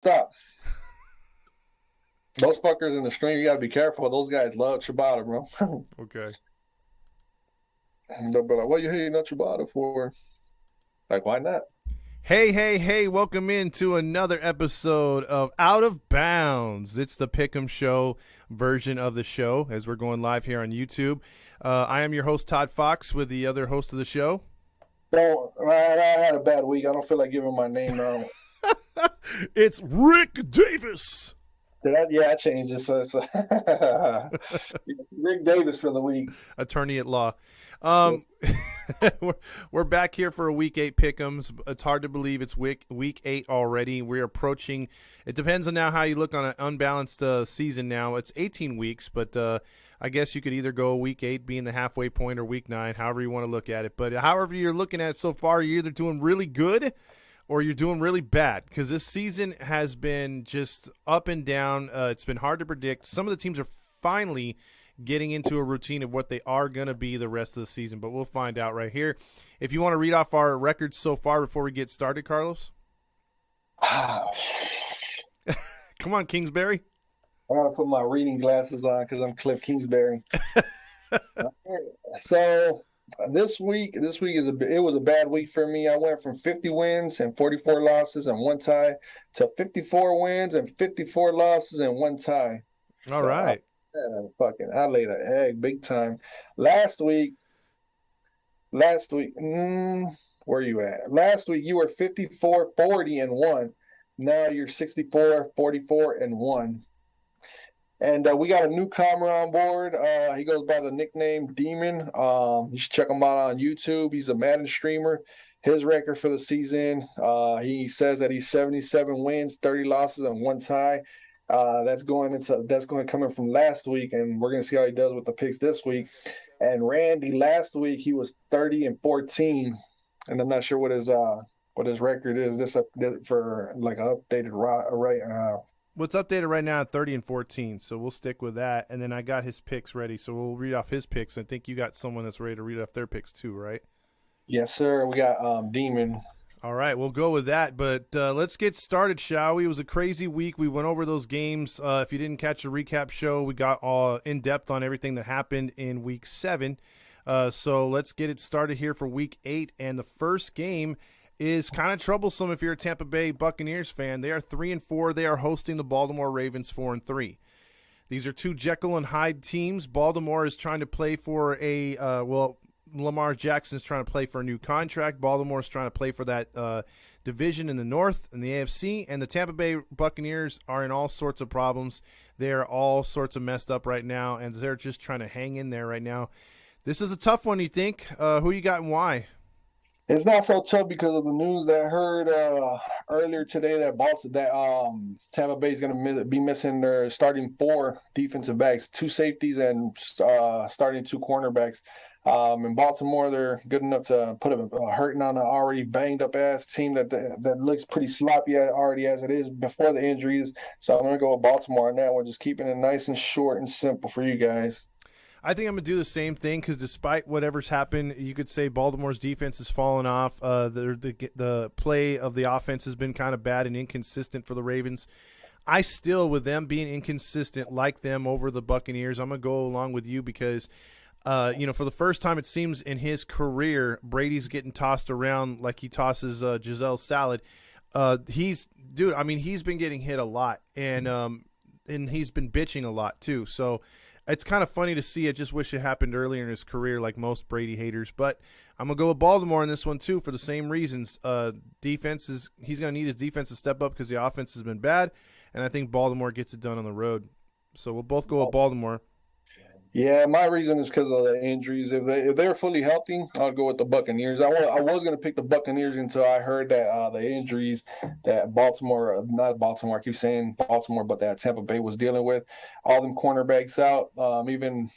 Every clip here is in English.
Stop. Those fuckers in the stream, you gotta be careful. Those guys love ciabatta, bro. Okay. They'll be like, "What you hating on ciabatta for?" Like, why not? Hey, hey, hey, welcome into another episode of Out of Bounds. It's the Pick'em Show version of the show as we're going live here on YouTube. I am your host, Todd Fox, with the other host of the show. Don't. I had a bad week. I don't feel like giving my name now. It's Rick Davis. Yeah, I changed it. So it's Rick Davis for the week. Attorney at law. Um, Yes. we're back here for a week 8 pick'ems. It's hard to believe it's week 8 already. We're approaching. It depends on now how you look on an unbalanced season. Now it's 18 weeks, but I guess you could either go week 8 being the halfway point or week 9, however you want to look at it. But however you're looking at it so far, you're either doing really good or you're doing really bad because this season has been just up and down. It's been hard to predict. Some of the teams are finally getting into a routine of what they are going to be the rest of the season, but we'll find out right here. If you want to read off our records so far before we get started, Carlos. I Come on, Kingsbury. gotta put my reading glasses on because I'm Cliff Kingsbury. So this week it was a bad week for me. I went from 50 wins and 44 losses and one tie to 54 wins and 54 losses and one tie. All So right. I laid an egg big time. Last week, last week, where you at? Last week you were 54, 40 and one. Now you're 64, 44 and one. And we got a newcomer on board. He goes by the nickname Demon. You should check him out on YouTube. He's a Madden streamer. His record for the season, he says that he's 77 wins, 30 losses, and one tie. That's going coming from last week, and we're gonna see how he does with the picks this week. And Randy, last week he was 30 and 14, and I'm not sure what his record is. This up for like an updated right What's updated right now at 30 and 14, so we'll stick with that. And then I got his picks ready, so we'll read off his picks. I think you got someone that's ready to read off their picks too, right? Yes, sir. We got Demon. All right, we'll go with that. But let's get started, shall we? It was a crazy week. We went over those games. If you didn't catch the recap show, we got all in depth on everything that happened in week 7. So let's get it started here for week 8. And the first game is kind of troublesome if you're a Tampa Bay Buccaneers fan. They are 3-4. They are hosting the Baltimore Ravens 4-3. These are two Jekyll and Hyde teams. Baltimore is trying to play for Lamar Jackson's trying to play for a new contract. Baltimore's trying to play for that division in the North and the AFC. And the Tampa Bay Buccaneers are in all sorts of problems. They're all sorts of messed up right now, and they're just trying to hang in there right now. This is a tough one, you think? Who you got and why? It's not so tough because of the news that I heard earlier today that Tampa Bay is going to be missing their starting 4 defensive backs, 2 safeties, and starting 2 cornerbacks. In Baltimore, they're good enough to put a hurting on an already banged up ass team that looks pretty sloppy already as it is before the injuries. So I'm going to go with Baltimore on that one, just keeping it nice and short and simple for you guys. I think I'm going to do the same thing because despite whatever's happened, you could say Baltimore's defense has fallen off. The play of the offense has been kind of bad and inconsistent for the Ravens. I still, with them being inconsistent, like them over the Buccaneers. I'm going to go along with you because, for the first time it seems in his career, Brady's getting tossed around like he tosses Giselle's salad. He's been getting hit a lot, and he's been bitching a lot too. So it's kind of funny to see. I just wish it happened earlier in his career, like most Brady haters. But I'm gonna go with Baltimore in this one too for the same reasons. He's gonna need his defense to step up because the offense has been bad, and I think Baltimore gets it done on the road. So we'll both go with Baltimore. Yeah, my reason is because of the injuries. If they were fully healthy, I'd go with the Buccaneers. I was going to pick the Buccaneers until I heard that the injuries that Baltimore, not Baltimore, I keep saying Baltimore, but that Tampa Bay was dealing with, all them cornerbacks out. Even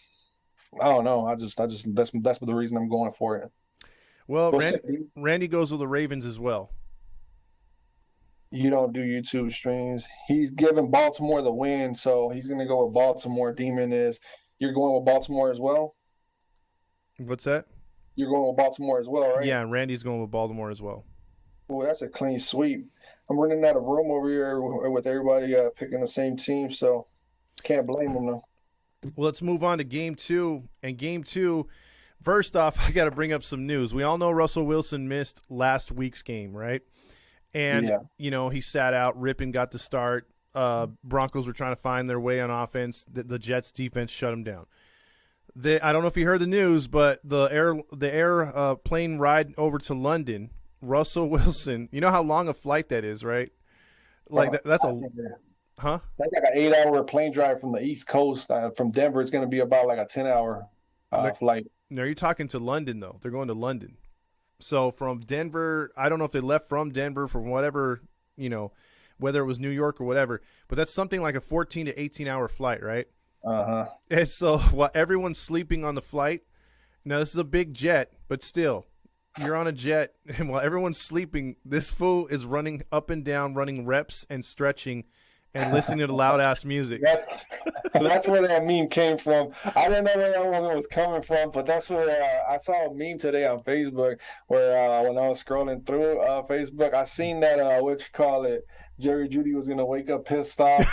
I don't know. That's the reason I'm going for it. Well, What's Randy goes with the Ravens as well. You don't do YouTube streams. He's giving Baltimore the win, so he's going to go with Baltimore. Demon is. You're going with Baltimore as well. What's that? You're going with Baltimore as well, right? Yeah, Randy's going with Baltimore as well. Well, that's a clean sweep. I'm running out of room over here with everybody picking the same team, so can't blame them though. Well, let's move on to game two. And game two, first off, I got to bring up some news. We all know Russell Wilson missed last week's game, right? And, Yeah. he sat out. Rippon got the start. Broncos were trying to find their way on offense. The Jets defense shut them down. I don't know if you heard the news, but the airplane ride over to London, Russell Wilson, you know how long a flight that is, right? Like that's a huh? That's like an 8 hour plane drive from the East Coast. From Denver, it's going to be about like a 10 hour flight. No, you're talking to London though. They're going to London. So from Denver, I don't know if they left from Denver for whatever, whether it was New York or whatever, but that's something like a 14 to 18-hour flight, right? Uh-huh. And so while everyone's sleeping on the flight, now this is a big jet, but still, you're on a jet, and while everyone's sleeping, this fool is running up and down, running reps and stretching and listening to loud ass music. That's where that meme came from. I didn't know where that one was coming from, but that's where I saw a meme today on Facebook where when I was scrolling through Facebook, I seen that Jerry Judy was gonna wake up pissed off.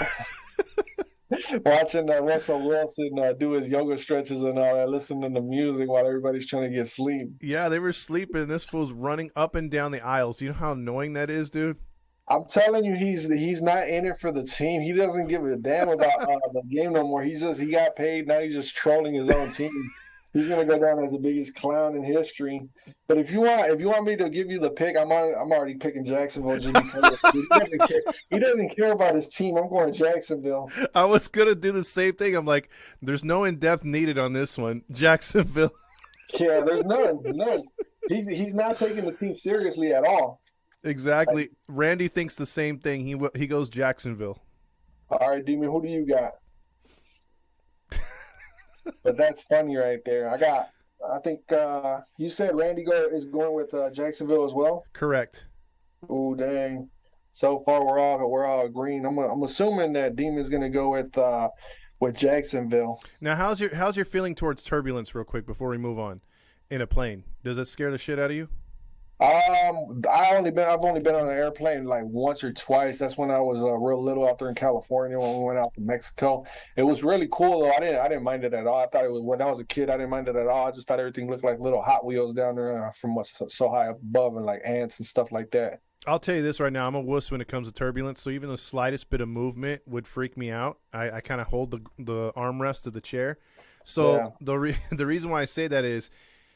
Watching Russell Wilson do his yoga stretches and all that, listening to music while everybody's trying to get sleep. Yeah, they were sleeping. This fool's running up and down the aisles. You know how annoying that is, dude? I'm telling you, he's not in it for the team. He doesn't give a damn about the game no more. He got paid. Now he's just trolling his own team. He's gonna go down as the biggest clown in history. But if you want me to give you the pick, I'm already picking Jacksonville just because he doesn't care. He doesn't care about his team. I'm going Jacksonville. I was gonna do the same thing. I'm like, there's no in-depth needed on this one. Jacksonville. Yeah, there's none. He's not taking the team seriously at all. Exactly. Randy thinks the same thing. He goes Jacksonville. All right, Demon, who do you got? But that's funny right there. I think you said Randy is going with Jacksonville as well. Correct. Oh dang! So far we're all agreeing. I'm assuming that Demon's going to go with Jacksonville. Now, how's your feeling towards turbulence, real quick, before we move on? In a plane, does it scare the shit out of you? I've only been on an airplane like once or twice. That's when I was real little out there in California when we went out to Mexico. It was really cool though. I didn't mind it at all. I thought it was when I was a kid. I didn't mind it at all. I just thought everything looked like little Hot Wheels down there from what's so high up above and like ants and stuff like that. I'll tell you this right now. I'm a wuss when it comes to turbulence. So even the slightest bit of movement would freak me out. I kind of hold the armrest of the chair. So yeah. The reason why I say that is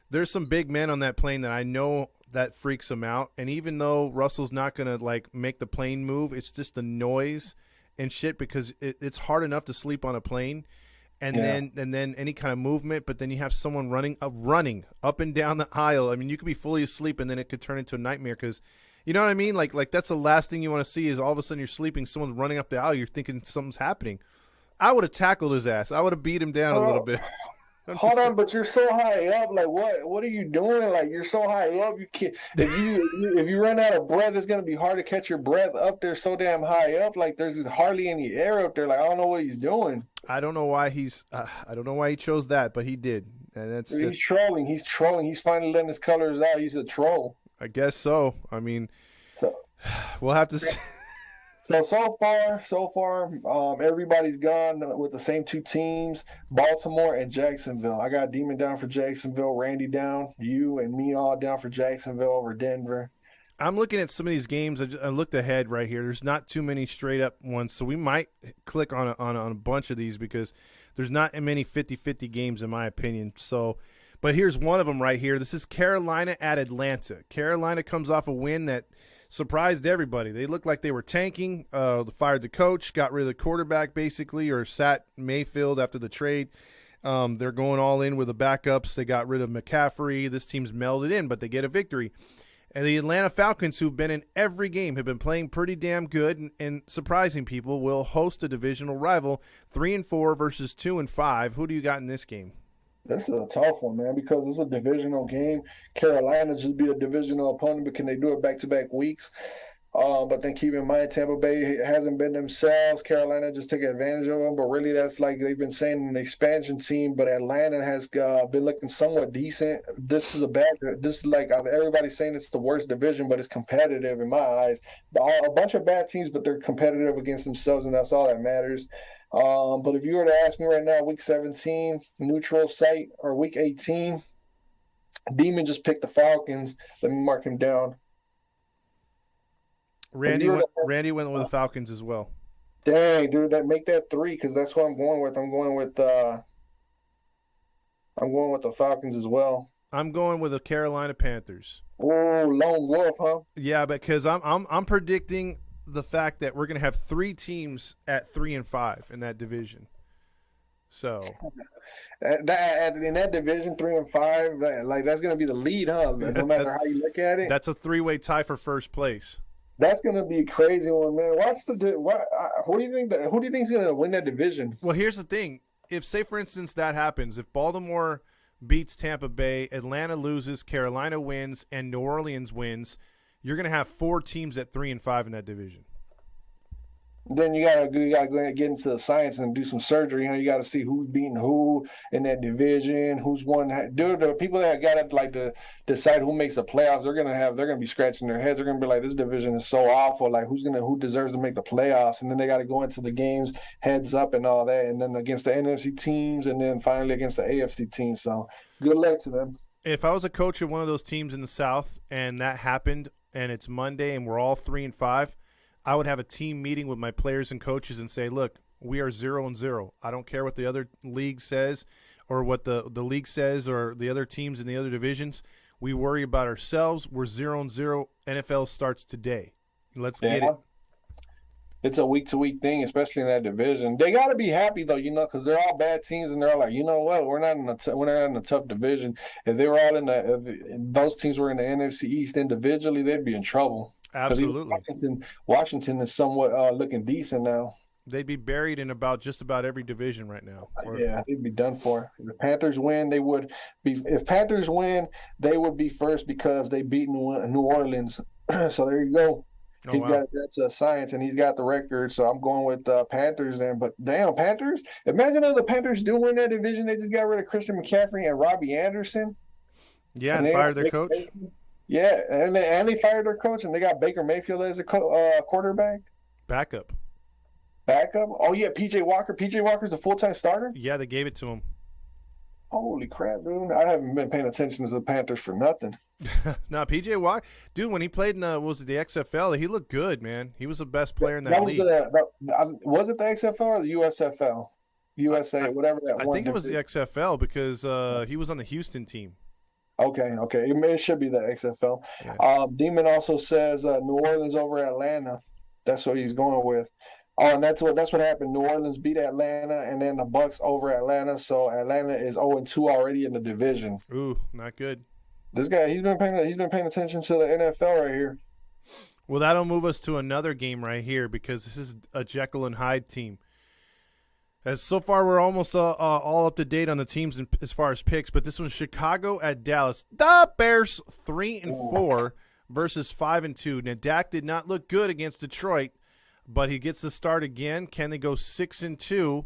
there's some big men on that plane that I know that freaks them out. And even though Russell's not going to like make the plane move, it's just the noise and shit because it's hard enough to sleep on a plane. And then any kind of movement, but then you have someone running up and down the aisle. I mean, you could be fully asleep and then it could turn into a nightmare because, you know what I mean? Like that's the last thing you want to see is all of a sudden you're sleeping, someone's running up the aisle, you're thinking something's happening. I would have tackled his ass. I would have beat him down a little bit. Hold on, but you're so high up. Like, what are you doing? Like, you're so high up. You can't. If you run out of breath, it's gonna be hard to catch your breath up there so damn high up. Like, there's hardly any air up there. Like, I don't know what he's doing. I don't know why I don't know why he chose that, but he did, and he's trolling. He's trolling. He's finally letting his colors out. He's a troll. I guess so. I mean, so we'll have to see. So far, everybody's gone with the same two teams, Baltimore and Jacksonville. I got Demon down for Jacksonville, Randy down, you and me all down for Jacksonville over Denver. I'm looking at some of these games. I looked ahead right here. There's not too many straight up ones, so we might click on a bunch of these because there's not many 50-50 games in my opinion. So, but here's one of them right here. This is Carolina at Atlanta. Carolina comes off a win that surprised everybody. They looked like they were tanking. They fired the coach, got rid of the quarterback basically, or sat Mayfield after the trade. They're going all in with the backups. They got rid of McCaffrey. This team's melded in, but they get a victory. And the Atlanta Falcons, who've been in every game, have been playing pretty damn good and surprising people, will host a divisional rival, 3-4 versus 2-5. Who do you got in this game? This is a tough one, man, because it's a divisional game. Carolina just beat a divisional opponent, but can they do it back-to-back weeks? But then keep in mind, Tampa Bay hasn't been themselves. Carolina just took advantage of them. But really, that's like they've been saying an expansion team. But Atlanta has been looking somewhat decent. This is a bad. This is like everybody's saying it's the worst division, but it's competitive in my eyes. A bunch of bad teams, but they're competitive against themselves, and that's all that matters. But if you were to ask me right now, week 17, neutral site, or week 18, Demon just picked the Falcons. Let me mark him down. Randy went with the Falcons as well. Dang, dude, that make that three because that's what I'm going with. I'm going with the Falcons as well. I'm going with the Carolina Panthers. Oh, lone wolf, huh? Yeah, because I'm predicting the fact that we're going to have 3 teams at 3-5 in that division. So in that division, 3-5, that's going to be the lead, huh? No matter how you look at it. That's a 3-way tie for first place. That's going to be a crazy one, man. Who do you think is going to win that division? Well, here's the thing. If, say, for instance, that happens, if Baltimore beats Tampa Bay, Atlanta loses, Carolina wins, and New Orleans wins, you're going to have 4 teams at 3-5 in that division. Then you gotta go ahead and get into the science and do some surgery. You got to see who's beating who in that division, who's won. Dude, the people that got to decide who makes the playoffs, they're gonna be scratching their heads. They're gonna be like, this division is so awful. Like, who deserves to make the playoffs? And then they got to go into the games heads up and all that, and then against the NFC teams, and then finally against the AFC teams. So good luck to them. If I was a coach of one of those teams in the South and that happened, and it's Monday and we're all 3-5. I would have a team meeting with my players and coaches and say, look, we are 0-0. I don't care what the other league says or what the league says or the other teams in the other divisions. We worry about ourselves. We're 0-0. NFL starts today. Let's get it. It's a week-to-week thing, especially in that division. They got to be happy, though, because they're all bad teams, and they're all like, you know what, we're not in a tough division. If they were all if those teams were in the NFC East individually, they'd be in trouble. Absolutely. Washington is somewhat looking decent now. They'd be buried in just about every division right now. Yeah, they'd be done for. If the Panthers win, they would be. If Panthers win, they would be first because they beat New Orleans. So there you go. That's a science, and he's got the record. So I'm going with Panthers then. But damn, Panthers! Imagine if the Panthers do win that division. They just got rid of Christian McCaffrey and Robbie Anderson. Yeah, and fired their coach. Yeah, and they fired their coach, and they got Baker Mayfield as a quarterback. Backup. Oh yeah, PJ Walker. PJ Walker's the full-time starter. Yeah, they gave it to him. Holy crap, dude! I haven't been paying attention to the Panthers for nothing. No, PJ Walker, dude. When he played in the XFL, he looked good, man. He was the best player in that league. Was it the XFL or the USFL? USA, whatever that. I think it was the XFL because he was on the Houston team. Okay. It should be the XFL. Yeah. Demon also says New Orleans over Atlanta. That's what he's going with. Oh, and that's what happened. New Orleans beat Atlanta, and then the Bucks over Atlanta. So Atlanta is 0-2 already in the division. Ooh, not good. This guy, he's been paying attention to the NFL right here. Well, that'll move us to another game right here because this is a Jekyll and Hyde team. As so far, we're almost all up to date on the teams as far as picks, but this one's Chicago at Dallas. The Bears 3-4 versus 5-2. Now, Dak did not look good against Detroit, but he gets the start again. Can they go 6-2,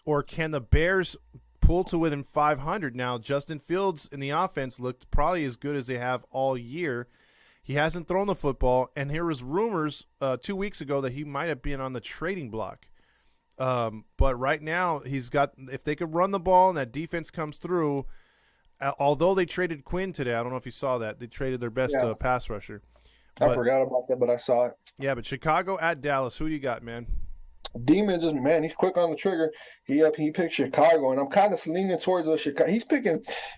or can the Bears pull to within 500? Now, Justin Fields in the offense looked probably as good as they have all year. He hasn't thrown the football, and there was rumors 2 weeks ago that he might have been on the trading block. But right now, if they could run the ball and that defense comes through, although they traded Quinn today, I don't know if you saw that. They traded their best pass rusher. I forgot about that, but I saw it. Yeah, but Chicago at Dallas, who do you got, man? Demon he's quick on the trigger. He picked Chicago, and I'm kind of leaning towards the Chicago.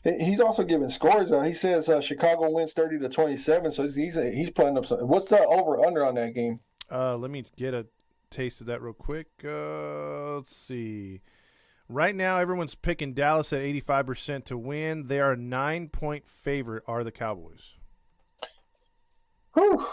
He's also giving scores. He says Chicago wins 30-27, so he's putting up something. What's the over/under on that game? Let me get a taste of that real quick. Let's see. Right now, everyone's picking Dallas at 85% to win. They are a 9-point favorite. Are the Cowboys? Whew.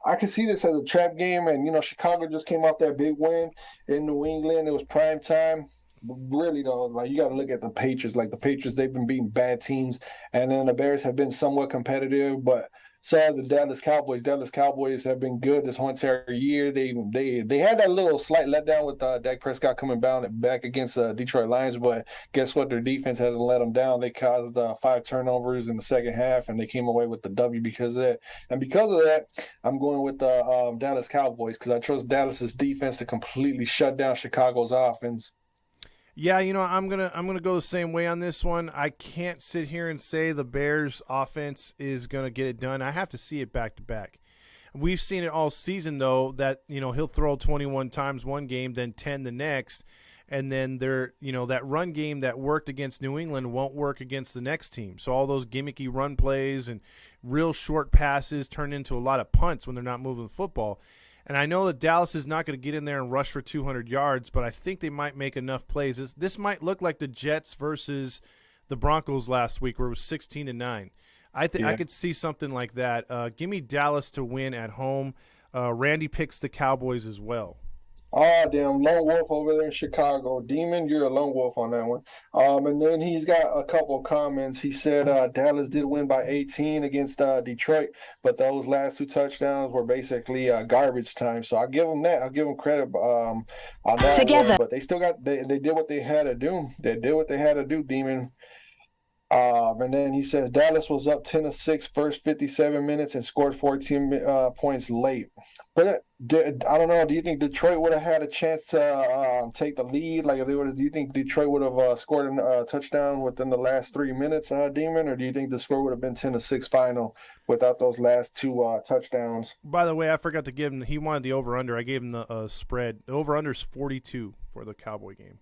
I can see this as a trap game, and Chicago just came off that big win in New England. It was prime time. Really though, like, you got to look at the Patriots. Like, the Patriots, they've been beating bad teams, and then the Bears have been somewhat competitive. But So the Dallas Cowboys. Dallas Cowboys have been good this whole entire year. They had that little slight letdown with Dak Prescott coming back against Detroit Lions, but guess what? Their defense hasn't let them down. They caused 5 turnovers in the second half, and they came away with the W because of that. And because of that, I'm going with the Dallas Cowboys because I trust Dallas's defense to completely shut down Chicago's offense. Yeah, I'm gonna go the same way on this one. I can't sit here and say the Bears offense is gonna get it done. I have to see it back to back. We've seen it all season though that he'll throw 21 times one game, then 10 the next, and then that run game that worked against New England won't work against the next team. So all those gimmicky run plays and real short passes turn into a lot of punts when they're not moving the football. And I know that Dallas is not going to get in there and rush for 200 yards, but I think they might make enough plays. This might look like the Jets versus the Broncos last week, where it was 16-9. I could see something like that. Give me Dallas to win at home. Randy picks the Cowboys as well. Oh, damn, lone wolf over there in Chicago. Demon, you're a lone wolf on that one. And then he's got a couple of comments. He said Dallas did win by 18 against Detroit, but those last 2 touchdowns were basically garbage time. So I'll give them that. I'll give them credit on that Together. one. But they still they did what they had to do. They did what they had to do, Demon. And then he says Dallas was up 10-6 first 57 minutes and scored 14 points late. But I don't know. Do you think Detroit would have had a chance to take the lead? Like if they would, do you think Detroit would have scored a touchdown within the last 3 minutes, Demon, or do you think the score would have been 10-6 final without those last 2 touchdowns? By the way, I forgot to give him. He wanted the over/under. I gave him the spread. The over/under is 42 for the Cowboy game.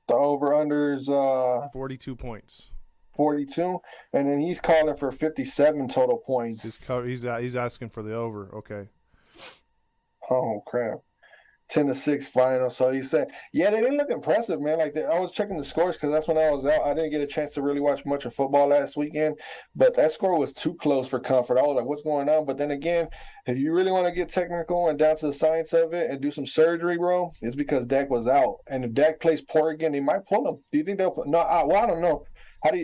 The over/under is 42 points. 42, and then he's calling for 57 total points. He's asking for the over. Okay. Oh crap. 10-6 final. So he said, yeah, they didn't look impressive, man. Like I was checking the scores because that's when I was out. I didn't get a chance to really watch much of football last weekend, but that score was too close for comfort. I was like, what's going on? But then again, if you really want to get technical and down to the science of it and do some surgery, bro, it's because Dak was out. And if Dak plays poor again, they might pull him. Do you think they'll? No, well, I don't know.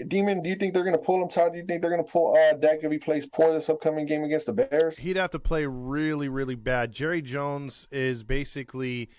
Demon, do you think they're going to pull him, Todd? Do you think they're going to pull Dak if he plays poor this upcoming game against the Bears? He'd have to play really, really bad. Jerry Jones is basically,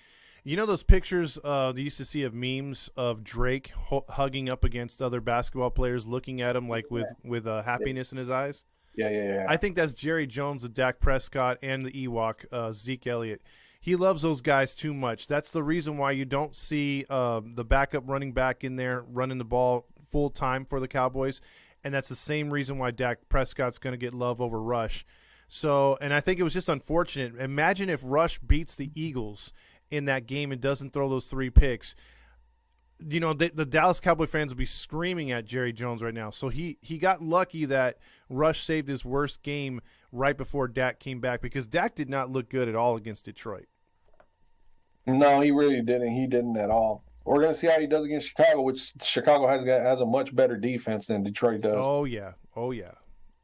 those pictures you used to see of memes of Drake hugging up against other basketball players, looking at him like with happiness in his eyes? Yeah. I think that's Jerry Jones with Dak Prescott and the Ewok, Zeke Elliott. He loves those guys too much. That's the reason why you don't see the backup running back in there running the ball full time for the Cowboys, and that's the same reason why Dak Prescott's going to get love over Rush. So, and I think it was just unfortunate. Imagine if Rush beats the Eagles in that game and doesn't throw those 3 picks. The Dallas Cowboy fans will be screaming at Jerry Jones right now. So he got lucky that Rush saved his worst game right before Dak came back, because Dak did not look good at all against Detroit. No, he really didn't. He didn't at all. We're going to see how he does against Chicago, which Chicago has a much better defense than Detroit does. Oh, yeah.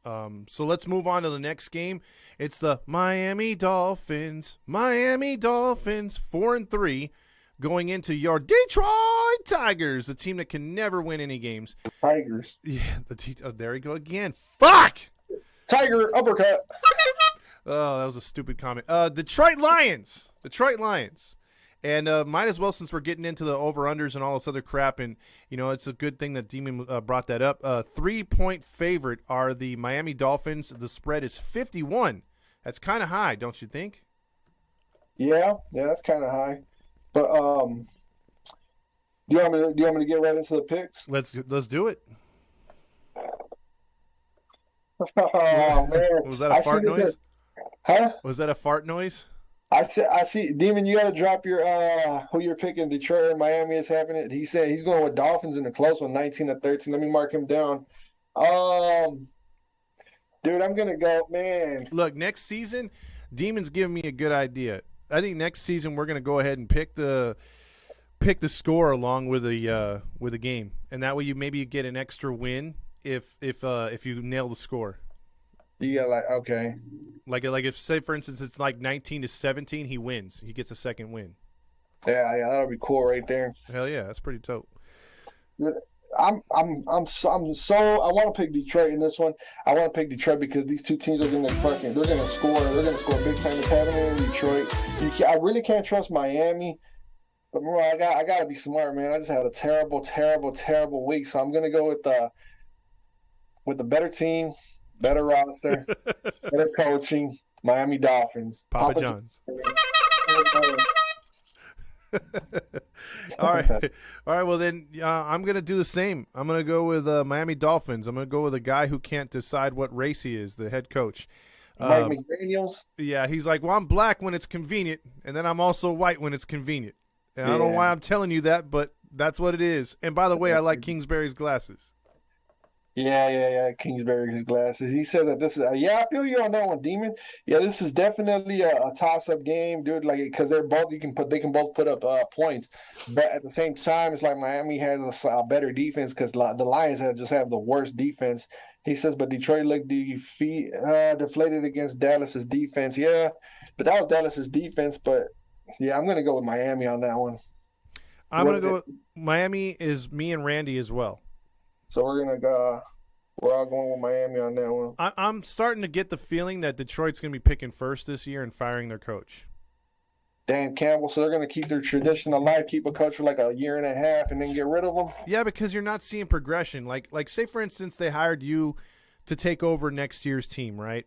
So let's move on to the next game. It's the Miami Dolphins. 4-3, going into your Detroit Tigers, the team that can never win any games. Tigers. Yeah, there we go again. Fuck! Tiger uppercut. Oh, that was a stupid comment. Detroit Lions. And might as well, since we're getting into the over-unders and all this other crap, and, it's a good thing that Demon brought that up. 3-point favorite are the Miami Dolphins. The spread is 51. That's kind of high, don't you think? Yeah, that's kind of high. But do you want me to get right into the picks? Let's do it. Oh man, Was that a fart noise? Huh? Was that a fart noise? I see, Demon. You got to drop your who you're picking. Detroit or Miami is having it. He said he's going with Dolphins in the close one, 19-13. Let me mark him down. Dude, I'm gonna go, man. Look, next season, Demon's giving me a good idea. I think next season we're gonna go ahead and pick the score along with the game, and that way you get an extra win if you nail the score. You got okay. Like if, say, for instance, it's like 19-17, he wins. He gets a second win. Yeah, that'll be cool right there. Hell yeah, that's pretty dope. I'm so I want to pick Detroit in this one. I want to pick Detroit because these two teams are gonna they're gonna score. They're gonna score big time. It's happening in Detroit. I really can't trust Miami. But bro, I gotta be smart, man. I just had a terrible, terrible, terrible week. So I'm gonna go with the better team, better roster, better coaching, Miami Dolphins. Papa Papa John's. John. All right, all right. Well, then I'm gonna do the same. I'm gonna go with Miami Dolphins. I'm gonna go with a guy who can't decide what race he is, the head coach. Mike Uh, McDaniels. yeah, he's like, well, I'm black when it's convenient, and then I'm also white when it's convenient. And I don't know Yeah. why I'm telling you that, but that's what it is. And by the way, I like Kingsbury's glasses. Yeah. Kingsbury's glasses. He said that this is, yeah, I feel you on that one, Demon. Yeah, this is definitely a toss-up game, dude. Like, because they can both put up points, but at the same time, it's like Miami has a better defense because the Lions just have the worst defense. He says, but Detroit looked deflated against Dallas's defense. Yeah, but that was Dallas's defense. But yeah, I'm gonna go with Miami on that one. I'm gonna What? go. Miami is me and Randy as well. So we're gonna go. We're all going with Miami on that one. I'm starting to get the feeling that Detroit's gonna be picking first this year and firing their coach. Dan Campbell. So they're going to keep their tradition alive, keep a coach for like a year and a half, and then get rid of them. Yeah, because you're not seeing progression. Like say for instance, they hired you to take over next year's team, right?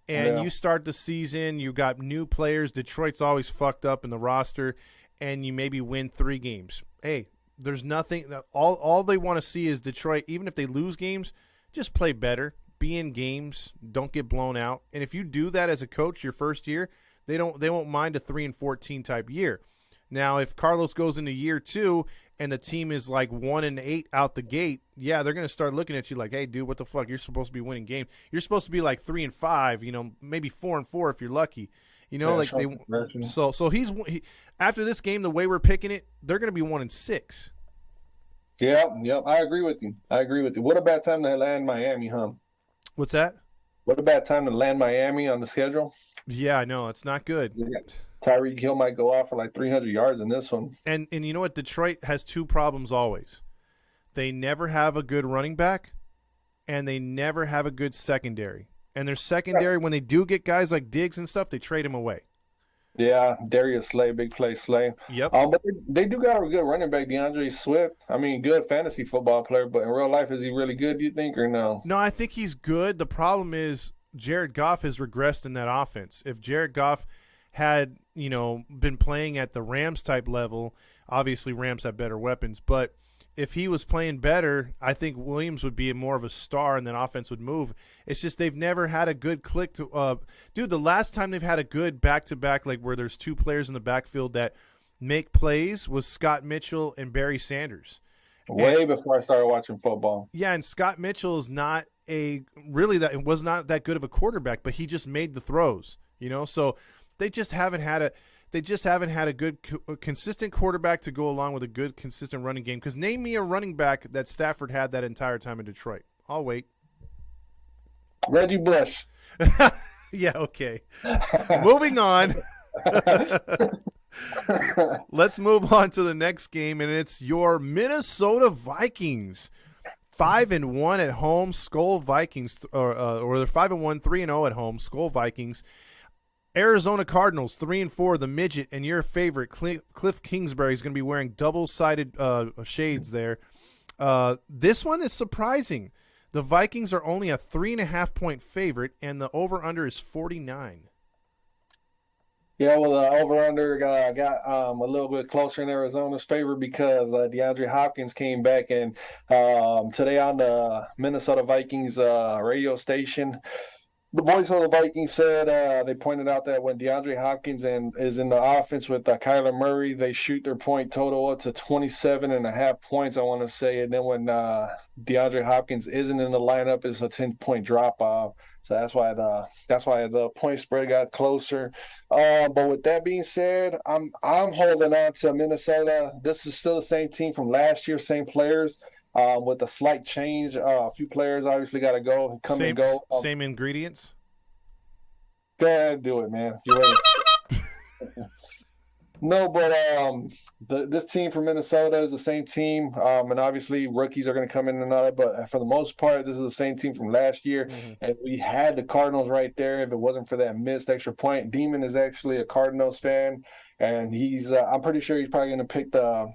And Yeah. you start the season, you got new players. Detroit's always fucked up in the roster, and you maybe win 3 games. Hey, there's nothing. All they want to see is Detroit. Even if they lose games, just play better, be in games, don't get blown out. And if you do that as a coach your first year, they won't mind a 3-14 type year. Now, if Carlos goes into year 2 and the team is like 1-8 out the gate, yeah, they're gonna start looking at you like, hey, dude, what the fuck? You're supposed to be winning games. You're supposed to be like 3-5, maybe 4-4 if you're lucky. Yeah, Like short they. progression. So after this game, the way we're picking it, they're gonna be 1-6. Yep. I agree with you. What a bad time to land Miami, huh? What's that? What a bad time to land Miami on the schedule. Yeah, I know it's not good. Yeah. Tyreek Hill might go off for like 300 yards in this one. And you know what? Detroit has 2 problems always. They never have a good running back, and they never have a good secondary. And their secondary, when they do get guys like Diggs and stuff, they trade him away. Yeah, Darius Slay, big play Slay. Yep. But they do got a good running back, DeAndre Swift. I mean, good fantasy football player, but in real life, is he really good, do you think, or no? No, I think he's good. The problem is Jared Goff has regressed in that offense. If Jared Goff had, been playing at the Rams type level, obviously Rams have better weapons, but if he was playing better, I think Williams would be more of a star and then offense would move. It's just they've never had a good click to dude, the last time they've had a good back-to-back, like where there's 2 players in the backfield that make plays, was Scott Mitchell and Barry Sanders. Way before I started watching football. Yeah, and Scott Mitchell is not was not that good of a quarterback, but he just made the throws, so they just haven't had a good consistent quarterback to go along with a good consistent running game. Because name me a running back that Stafford had that entire time in Detroit. I'll wait. Reggie Bush. Yeah, okay. Moving on. Let's move on to the next game, and it's your Minnesota Vikings. 5-1 at home, Skull Vikings, or they're 5-1, 3-0 at home, Skull Vikings. Arizona Cardinals 3-4, the midget, and your favorite Cliff Kingsbury is going to be wearing double-sided shades there. This one is surprising. The Vikings are only a 3.5-point favorite, and the over/under is 49. Yeah, well, the over/under got a little bit closer in Arizona's favor because DeAndre Hopkins came back, and today on the Minnesota Vikings radio station, the voice of the Vikings said they pointed out that when DeAndre Hopkins is in the offense with Kyler Murray, they shoot their point total up to 27.5 points, I want to say. And then when DeAndre Hopkins isn't in the lineup, it's a 10-point drop off. So that's why the point spread got closer. But with that being said, I'm holding on to Minnesota. This is still the same team from last year, same players. With a slight change, a few players obviously got to Same, and go. Same ingredients. Go ahead and do it, man. You're ready. No, but this team from Minnesota is the same team, and obviously rookies are going to come in and out. But for the most part, this is the same team from last year, Hmm. and we had the Cardinals right there. If it wasn't for that missed extra point, Demon is actually a Cardinals fan, and he's I'm pretty sure he's probably going to pick the.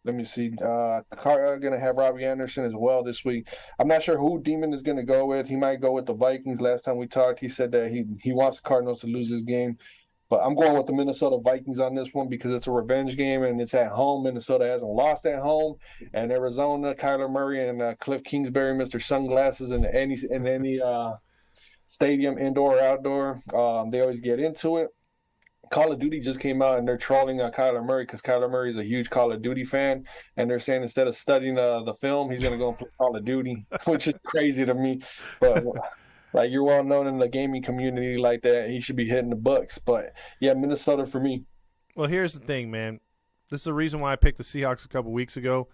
Let me see. Going to have Robbie Anderson as well this week. I'm not sure who Demon is going to go with. He might go with the Vikings. Last time we talked, he said that he wants the Cardinals to lose this game. But I'm going with the Minnesota Vikings on this one because it's a revenge game and it's at home. Minnesota hasn't lost at home, and Arizona, Kyler Murray and Cliff Kingsbury, Mr. Sunglasses, in any stadium, indoor or outdoor, they always get into it. Call of Duty just came out and they're trolling Kyler Murray because Kyler Murray is a huge Call of Duty fan, and they're saying instead of studying the film, he's going to go and play Call of Duty, which is crazy to me. But like you're well known in the gaming community like that, he should be hitting the books. But yeah, Minnesota for me. Well, here's the thing, man. This is the reason why I picked the Seahawks a couple weeks ago,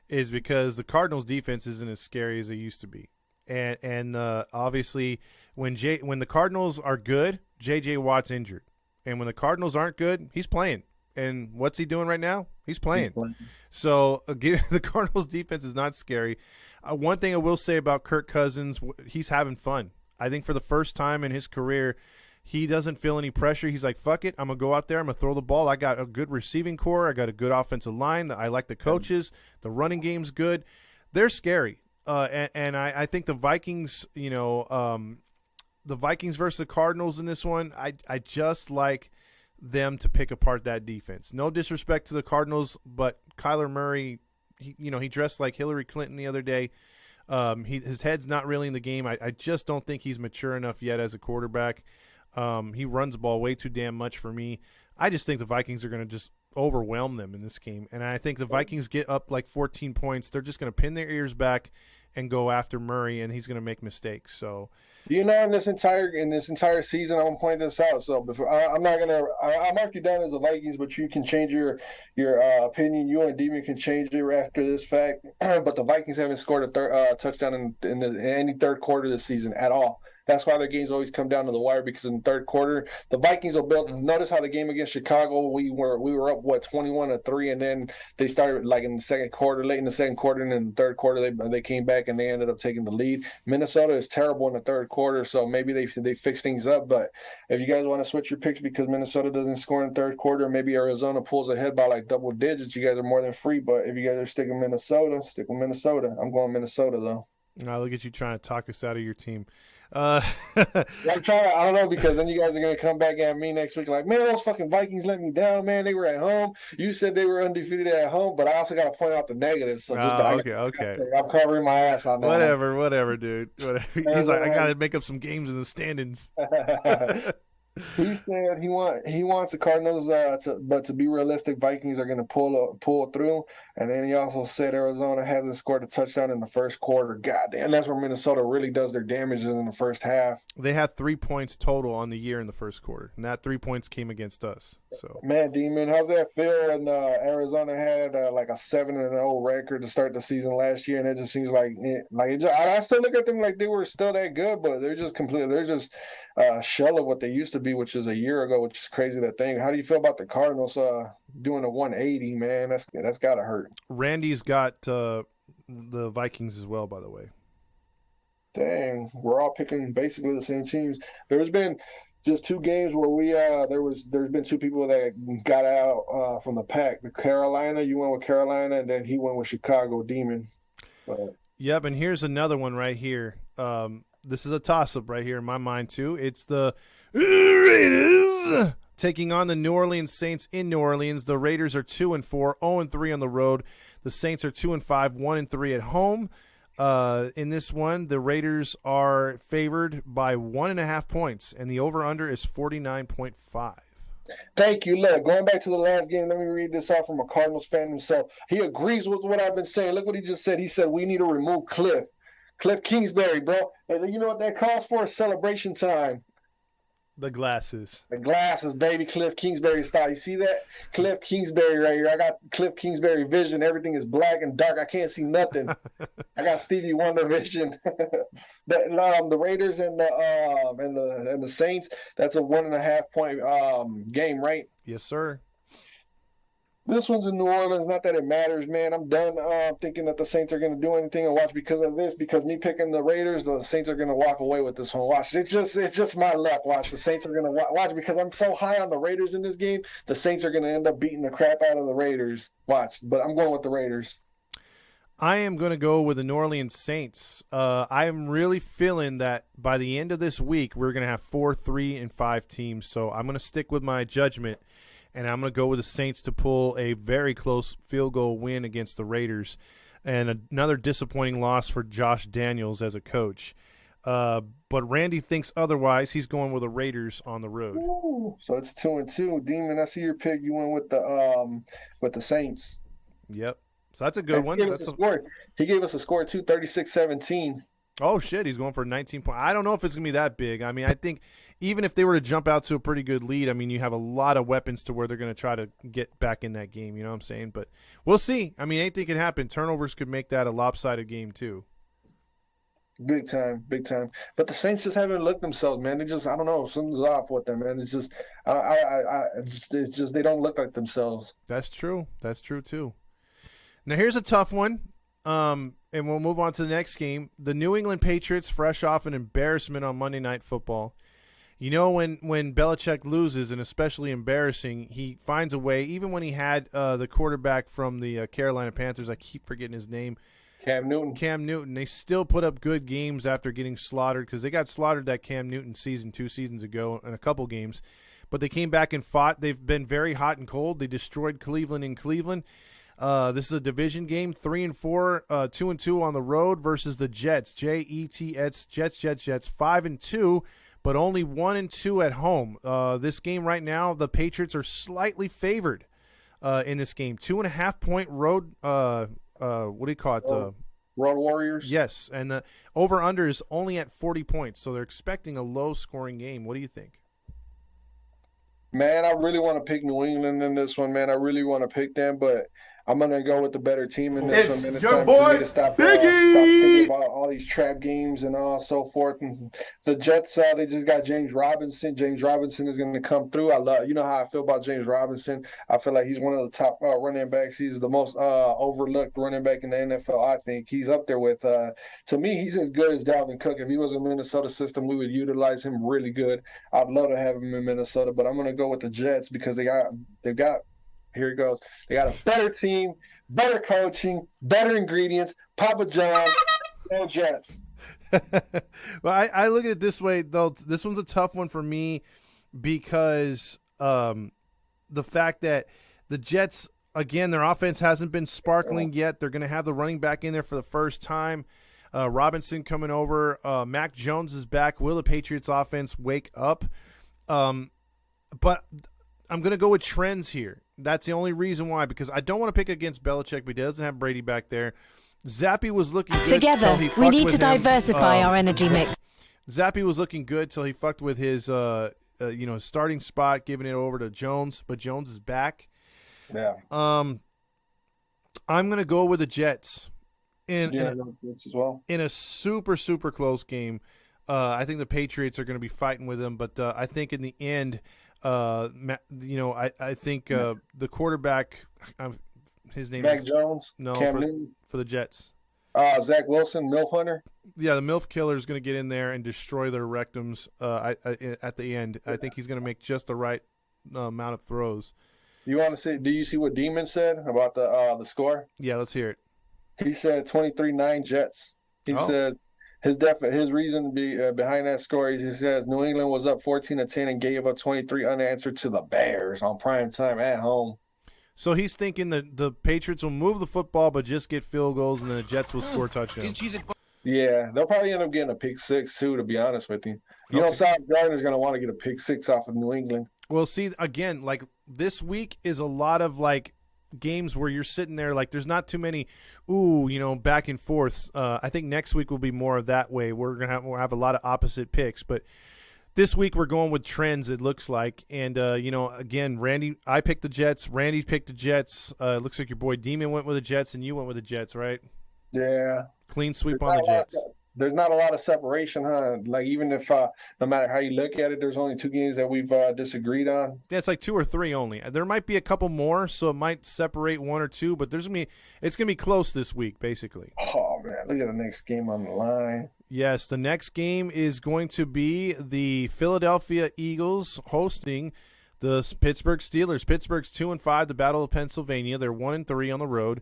is because the Cardinals' defense isn't as scary as it used to be, and obviously when the Cardinals are good, J.J. Watt's injured, and when the Cardinals aren't good, he's playing. And what's he doing right now? He's playing. So again, the Cardinals' defense is not scary. One thing I will say about Kirk Cousins, he's having fun. I think for the first time in his career, he doesn't feel any pressure. He's like, fuck it. I'm going to go out there. I'm going to throw the ball. I got a good receiving core. I got a good offensive line. I like the coaches. The running game's good. They're scary. And I think the Vikings, the Vikings versus the Cardinals in this one, I just like them to pick apart that defense. No disrespect to the Cardinals, but Kyler Murray, he dressed like Hillary Clinton the other day. His head's not really in the game. I just don't think he's mature enough yet as a quarterback. He runs the ball way too damn much for me. I just think the Vikings are going to just overwhelm them in this game. And I think the Vikings get up like 14 points. They're just going to pin their ears back and go after Murray, and he's going to make mistakes. So, In this entire season, I'm gonna point this out. So before I'm not gonna I mark you down as the Vikings, but you can change your opinion. You and Demon can change it after this fact. But the Vikings haven't scored a touchdown in any third quarter this season at all. That's why their games always come down to the wire because in the third quarter, the Vikings will build. Notice how the game against Chicago, we were up 21-3, and then they started like in the second quarter, late in the second quarter, and in the third quarter they came back and they ended up taking the lead. Minnesota is terrible in the third quarter, so maybe they fix things up. But if you guys want to switch your picks because Minnesota doesn't score in the third quarter, maybe Arizona pulls ahead by like double digits, you guys are more than free. But if you guys are sticking Minnesota, stick with Minnesota. I'm going Minnesota though. now look at you trying to talk us out of your team. I'm trying to, I don't know, because then you guys are going to come back at me next week like, man, those fucking Vikings let me down, man. They were at home. You said they were undefeated at home, but I also got to point out the negatives. So Okay. I'm covering my ass on that. Whatever, dude. Whatever. He's like, I got to make up some games in the standings. He said he wants the Cardinals, but to be realistic, Vikings are going to pull through. And then he also said Arizona hasn't scored a touchdown in the first quarter. God damn, that's where Minnesota really does their damages in the first half. They had 3 points total on the year in the first quarter, and that 3 points came against us. So, Man, Demon, how's that feel? And Arizona had like a 7-0 record to start the season last year, and it just seems like I still look at them like they were still that good, but they're just shell of what they used to be, which is a year ago, which is crazy to think. How do you feel about the Cardinals doing a 180, man? That's gotta hurt. Randy's got the Vikings as well, by the way. Dang, we're all picking basically the same teams. There's been just two games where there's been two people that got out from the pack. The Carolina, you went with Carolina, and then he went with Chicago Demon. Yep, and here's another one right here. This is a toss-up right here in my mind, too. It's the Raiders taking on the New Orleans Saints in New Orleans. The Raiders are 2-4, 0-3 on the road. The Saints are 2-5, 1-3 at home. In this one, the Raiders are favored by 1.5 points, and the over-under is 49.5. Thank you. Look, going back to the last game, let me read this off from a Cardinals fan himself. He agrees with what I've been saying. Look what he just said. He said, we need to remove Cliff Kingsbury, bro. And you know what that calls for? Celebration time. The glasses. The glasses, baby. Cliff Kingsbury style. You see that? Cliff Kingsbury right here. I got Cliff Kingsbury vision. Everything is black and dark. I can't see nothing. I got Stevie Wonder vision. The Raiders and the Saints. That's a 1.5 point game, right? Yes, sir. This one's in New Orleans. Not that it matters, man. I'm done thinking that the Saints are going to do anything and watch because of this. Because me picking the Raiders, the Saints are going to walk away with this one. Watch. It's just my luck. Watch. The Saints are going to watch because I'm so high on the Raiders in this game. The Saints are going to end up beating the crap out of the Raiders. Watch. But I'm going with the Raiders. I am going to go with the New Orleans Saints. I am really feeling that by the end of this week, we're going to have 4, 3, and 5 teams. So I'm going to stick with my judgment, and I'm going to go with the Saints to pull a very close field goal win against the Raiders, and another disappointing loss for Josh Daniels as a coach. But Randy thinks otherwise. He's going with the Raiders on the road. Ooh, so it's 2-2. Demon, I see your pick. You went with the Saints. Yep. So that's a good one. He gave us a score too, 36-17. Oh, shit. He's going for 19 points. I don't know if it's going to be that big. I mean, I think even if they were to jump out to a pretty good lead, I mean, you have a lot of weapons to where they're going to try to get back in that game. You know what I'm saying? But we'll see. I mean, anything can happen. Turnovers could make that a lopsided game too. Big time, big time. But the Saints just haven't looked themselves, man. They just, I don't know, something's off with them, man. It's just, it's just they don't look like themselves. That's true. That's true too. Now here's a tough one, and we'll move on to the next game. The New England Patriots, fresh off an embarrassment on Monday Night Football. You know, when Belichick loses, and especially embarrassing, he finds a way. Even when he had the quarterback from the Carolina Panthers, I keep forgetting his name. Cam Newton. They still put up good games after getting slaughtered because they got slaughtered that Cam Newton season 2 seasons ago in a couple games. But they came back and fought. They've been very hot and cold. They destroyed Cleveland in Cleveland. This is a division game, 3-4, 2-2 on the road versus the Jets. Jets, Jets, 5-2, but only 1-2 at home. This game right now, the Patriots are slightly favored in this game. 2.5-point road. What do you call it? Road Warriors. Yes, and the over/under is only at 40 points, so they're expecting a low-scoring game. What do you think? Man, I really want to pick New England in this one, man. I really want to pick them, but I'm going to go with the better team in this one. Man. It's your time for boy, me to stop Biggie! thinking about all these trap games and so forth. And the Jets, they just got James Robinson. James Robinson is going to come through. You know how I feel about James Robinson. I feel like he's one of the top running backs. He's the most overlooked running back in the NFL, I think. He's up there with, to me, he's as good as Dalvin Cook. If he was in the Minnesota system, we would utilize him really good. I'd love to have him in Minnesota, but I'm going to go with the Jets because they've got here it goes. They got a better team, better coaching, better ingredients. Papa John, no Jets. Well, I look at it this way, though. This one's a tough one for me because the fact that the Jets, again, their offense hasn't been sparkling yet. They're going to have the running back in there for the first time. Robinson coming over. Mac Jones is back. Will the Patriots offense wake up? But I'm going to go with trends here. That's the only reason why, because I don't want to pick against Belichick, but he doesn't have Brady back there. Zappy was looking good. Together, we need to diversify our energy mix. Zappy was looking good till he fucked with his, starting spot, giving it over to Jones, but Jones is back. Yeah. I'm going to go with the Jets in a super, super close game. I think the Patriots are going to be fighting with them, but I think in the end – I think the quarterback, his name Mac is Jones. No, for the Jets. Zach Wilson, MILF Hunter. Yeah, the MILF killer is going to get in there and destroy their rectums. At the end, I think he's going to make just the right amount of throws. You want to see? Do you see what Demon said about the score? Yeah, let's hear it. He said 23-9 Jets. He said. His reason behind that score is he says New England was up 14-10 and gave up 23 unanswered to the Bears on prime time at home. So he's thinking that the Patriots will move the football but just get field goals and then the Jets will score touchdowns. Yeah, they'll probably end up getting a pick six too, to be honest with you. You know, South Gardner's going to want to get a pick six off of New England. Well, see, again, like this week is a lot of games where you're sitting there there's not too many back and forth. I think next week will be more of that way. We'll have a lot of opposite picks, but this week we're going with trends, it looks like. And again, Randy, I picked the Jets, Randy picked the Jets. It looks like your boy Demon went with the Jets and you went with the Jets, right? Yeah, clean sweep on the Jets. there's not a lot of separation, huh? Like even if no matter how you look at it, there's only 2 games that we've disagreed on. Yeah, it's like 2 or 3 only. There might be a couple more, so it might separate 1 or 2, but it's gonna be close this week, basically. Oh man, look at the next game on the line. Yes, the next game is going to be the Philadelphia Eagles hosting the Pittsburgh Steelers. Pittsburgh's 2-5, the Battle of Pennsylvania. They're 1-3 on the road.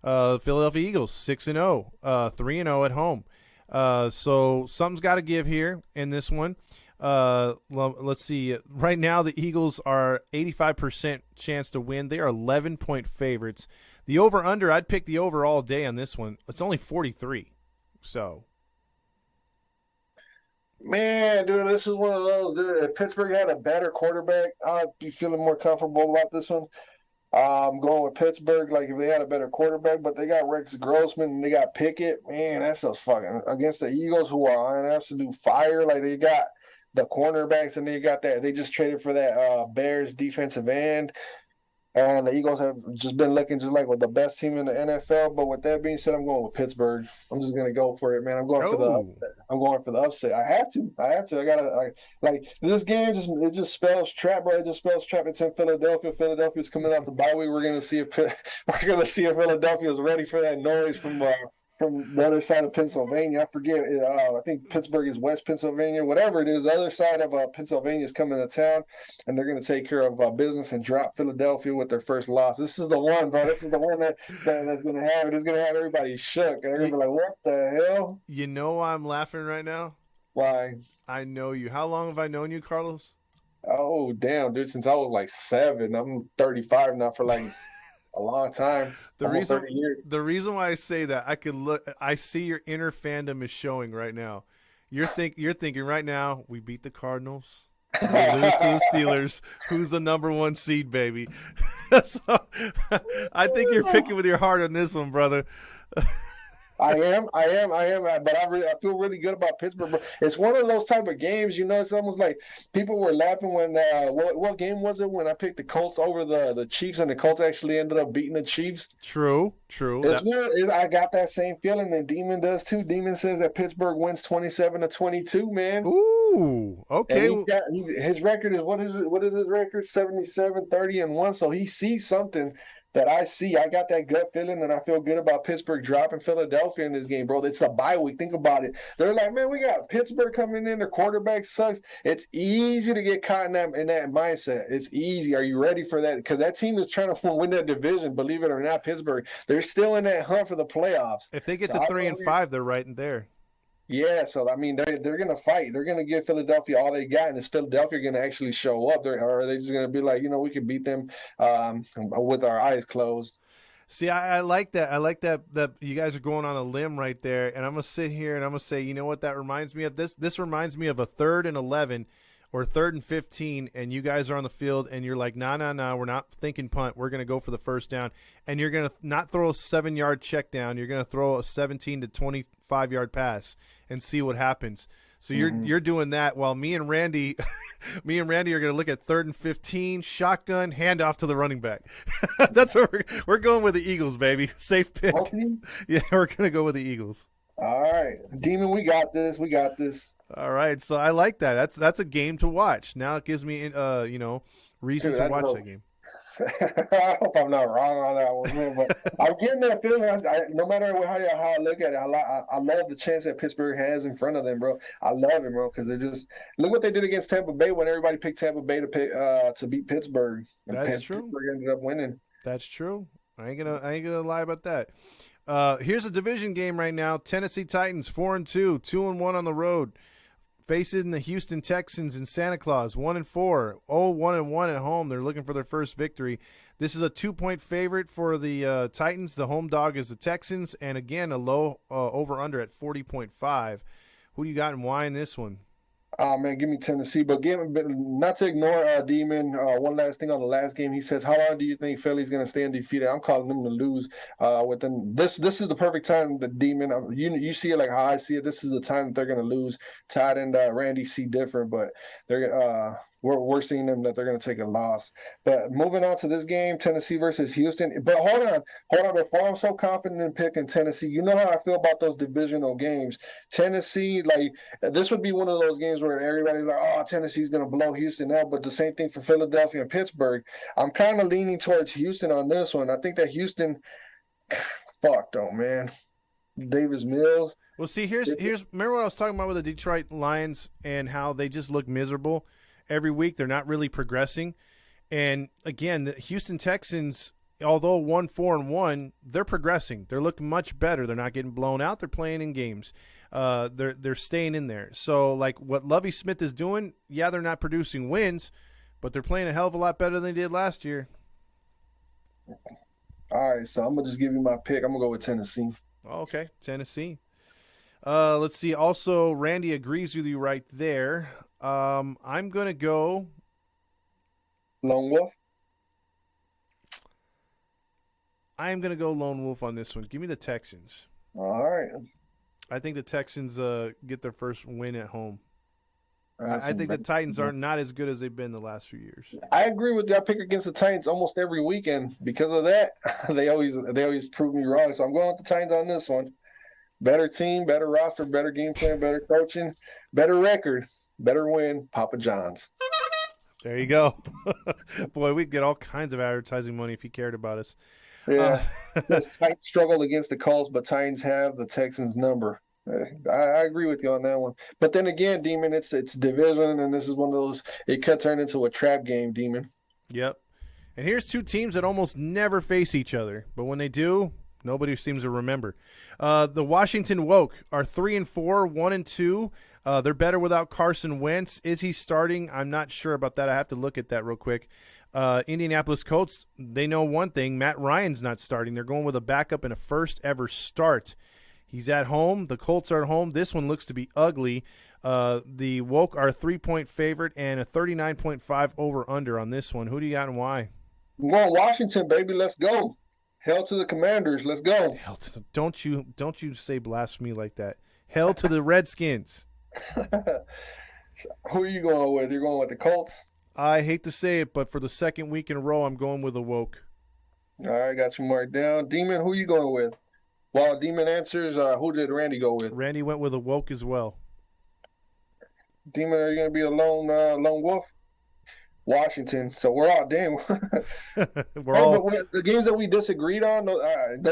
Philadelphia Eagles 6-0, 3-0 at home. So something's got to give here in this one. Let's see. Right now, the Eagles are 85% chance to win. They are 11-point favorites. The over/under, I'd pick the over all day on this one. It's only 43. So, Man, dude, this is one of those. Dude, if Pittsburgh had a better quarterback, I'd be feeling more comfortable about this one. I'm going with Pittsburgh, like if they had a better quarterback, but they got Rex Grossman and they got Pickett. Man, that's just fucking against the Eagles, who are on absolute fire. Like they got the cornerbacks and they got that. They just traded for that Bears defensive end. And the Eagles have just been looking just like with the best team in the NFL. But with that being said, I'm going with Pittsburgh. I'm just gonna go for it, man. I'm going for the upset. I'm going for the upset. I have to. I gotta like this game. It just spells trap, bro. It just spells trap. It's in Philadelphia. Philadelphia's coming out the bye week. We're gonna see if Philadelphia is ready for that noise from the other side of Pennsylvania. I forget. I think Pittsburgh is West Pennsylvania, whatever it is. The other side of Pennsylvania is coming to town, and they're going to take care of business and drop Philadelphia with their first loss. This is the one, bro. This is the one that's going to have it. It's going to have everybody shook. And they're going to be like, what the hell? You know why I'm laughing right now? Why? I know you. How long have I known you, Carlos? Oh, damn, dude. Since I was like 7. I'm 35 now for like a long time. The almost 30 years. reason why I say that, I see your inner fandom is showing right now. You're thinking right now, we beat the Cardinals, we lose to the Steelers. Who's the number 1 seed, baby? So, I think you're picking with your heart on this one, brother. I am, but I feel really good about Pittsburgh. But it's one of those type of games, it's almost like people were laughing when what game was it when I picked the Colts over the Chiefs and the Colts actually ended up beating the Chiefs. True. I got that same feeling, and Demon does too. Demon says that Pittsburgh wins 27-22, man. Ooh, okay. His record is what is his record? 77-30-1. So he sees something that I see. I got that gut feeling, and I feel good about Pittsburgh dropping Philadelphia in this game, bro. It's a bye week. Think about it. They're like, man, we got Pittsburgh coming in. Their quarterback sucks. It's easy to get caught in that mindset. It's easy. Are you ready for that? Because that team is trying to win that division. Believe it or not, Pittsburgh. They're still in that hunt for the playoffs. If they get to 3-5, they're right in there. Yeah, so I mean, they're gonna fight. They're gonna give Philadelphia all they got, and is Philadelphia gonna actually show up? Or are they just gonna be like, we can beat them with our eyes closed? See, I like that. I like that you guys are going on a limb right there, and I'm gonna sit here and I'm gonna say, you know what that reminds me of? This reminds me of a 3rd and 11 or 3rd and 15, and you guys are on the field, and you're like, nah, we're not thinking punt. We're gonna go for the first down, and you're gonna not throw a 7-yard check down. You're gonna throw a 17 to 25-yard pass and see what happens. So you're doing that while me and Randy are going to look at 3rd and 15, shotgun, handoff to the running back. That's what we're going with the Eagles, baby. Safe pick. Okay. Yeah, we're going to go with the Eagles. All right, Demon, we got this. All right, so I like that. That's a game to watch. Now it gives me reason to watch that game. I hope I'm not wrong on that one, man, but I'm getting that feeling. No matter how I look at it, I love the chance that Pittsburgh has in front of them, bro. I love it, bro, because they're just look what they did against Tampa Bay when everybody picked Tampa Bay to beat Pittsburgh. That's true. Pittsburgh ended up winning. That's true. I ain't gonna lie about that. Here's a division game right now. Tennessee Titans 4-2, 2-1 on the road. Facing the Houston Texans in Santa Claus, 1-4, 1-1 at home. They're looking for their first victory. This is a 2-point favorite for the Titans. The home dog is the Texans, and again, a low over/under at 40.5. Who do you got and why in this one? Oh, man, give me Tennessee. But not to ignore Demon, one last thing on the last game. He says, how long do you think Philly's going to stay undefeated? I'm calling them to lose within this. This is the perfect time, the Demon. You see it like how I see it. This is the time that they're going to lose. Todd and Randy see different, but they're we're seeing them that they're going to take a loss. But moving on to this game, Tennessee versus Houston. But hold on. Before I'm so confident in picking Tennessee, you know how I feel about those divisional games. Tennessee, like this would be one of those games where everybody's like, "Oh, Tennessee's going to blow Houston out." But the same thing for Philadelphia and Pittsburgh. I'm kind of leaning towards Houston on this one. I think that Houston, fuck though, man. Davis Mills. Well, see, here's remember what I was talking about with the Detroit Lions and how they just look miserable every week. They're not really progressing. And again, the Houston Texans, although 1-4-1, they're progressing. They're looking much better. They're not getting blown out. They're playing in games. They're staying in there. So like what Lovie Smith is doing, yeah, they're not producing wins, but they're playing a hell of a lot better than they did last year. All right, so I'm gonna just give you my pick. I'm gonna go with Tennessee. Okay, Tennessee. Let's see. Also, Randy agrees with you right there. I'm going to go Lone Wolf. I am going to go Lone Wolf on this one. Give me the Texans. All right. I think the Texans get their first win at home. I think the Titans are not as good as they've been the last few years. I agree with that pick against the Titans almost every weekend. Because of that, they always prove me wrong. So I'm going with the Titans on this one. Better team, better roster, better game plan, better coaching, better record, better win. Papa John's. There you go. Boy, we'd get all kinds of advertising money if you cared about us. Yeah. The Titans struggle against the Colts, but Titans have the Texans' number. I agree with you on that one. But then again, Demon, it's division, and this is one of those, it could turn into a trap game, Demon. Yep. And here's two teams that almost never face each other, but when they do, nobody seems to remember. The Washington Woke are 3-4, 1-2. They're better without Carson Wentz. Is he starting? I'm not sure about that. I have to look at that real quick. Indianapolis Colts, they know one thing. Matt Ryan's not starting. They're going with a backup in a first-ever start. He's at home. The Colts are at home. This one looks to be ugly. The Woke are a 3-point favorite and a 39.5 over-under on this one. Who do you got and why? I'm going Washington, baby. Let's go. Hell to the Commanders. Let's go. Hell to the, don't you say blasphemy like that. Hell to the Redskins. So who are you going with? You're going with the Colts? I hate to say it, but for the second week in a row, I'm going with the Woke. All right, got you marked down. Demon, who are you going with? While Demon answers, who did Randy go with? Randy went with a Woke as well. Demon, are you going to be a lone wolf? Washington. So we're all damn. The games that we disagreed on, those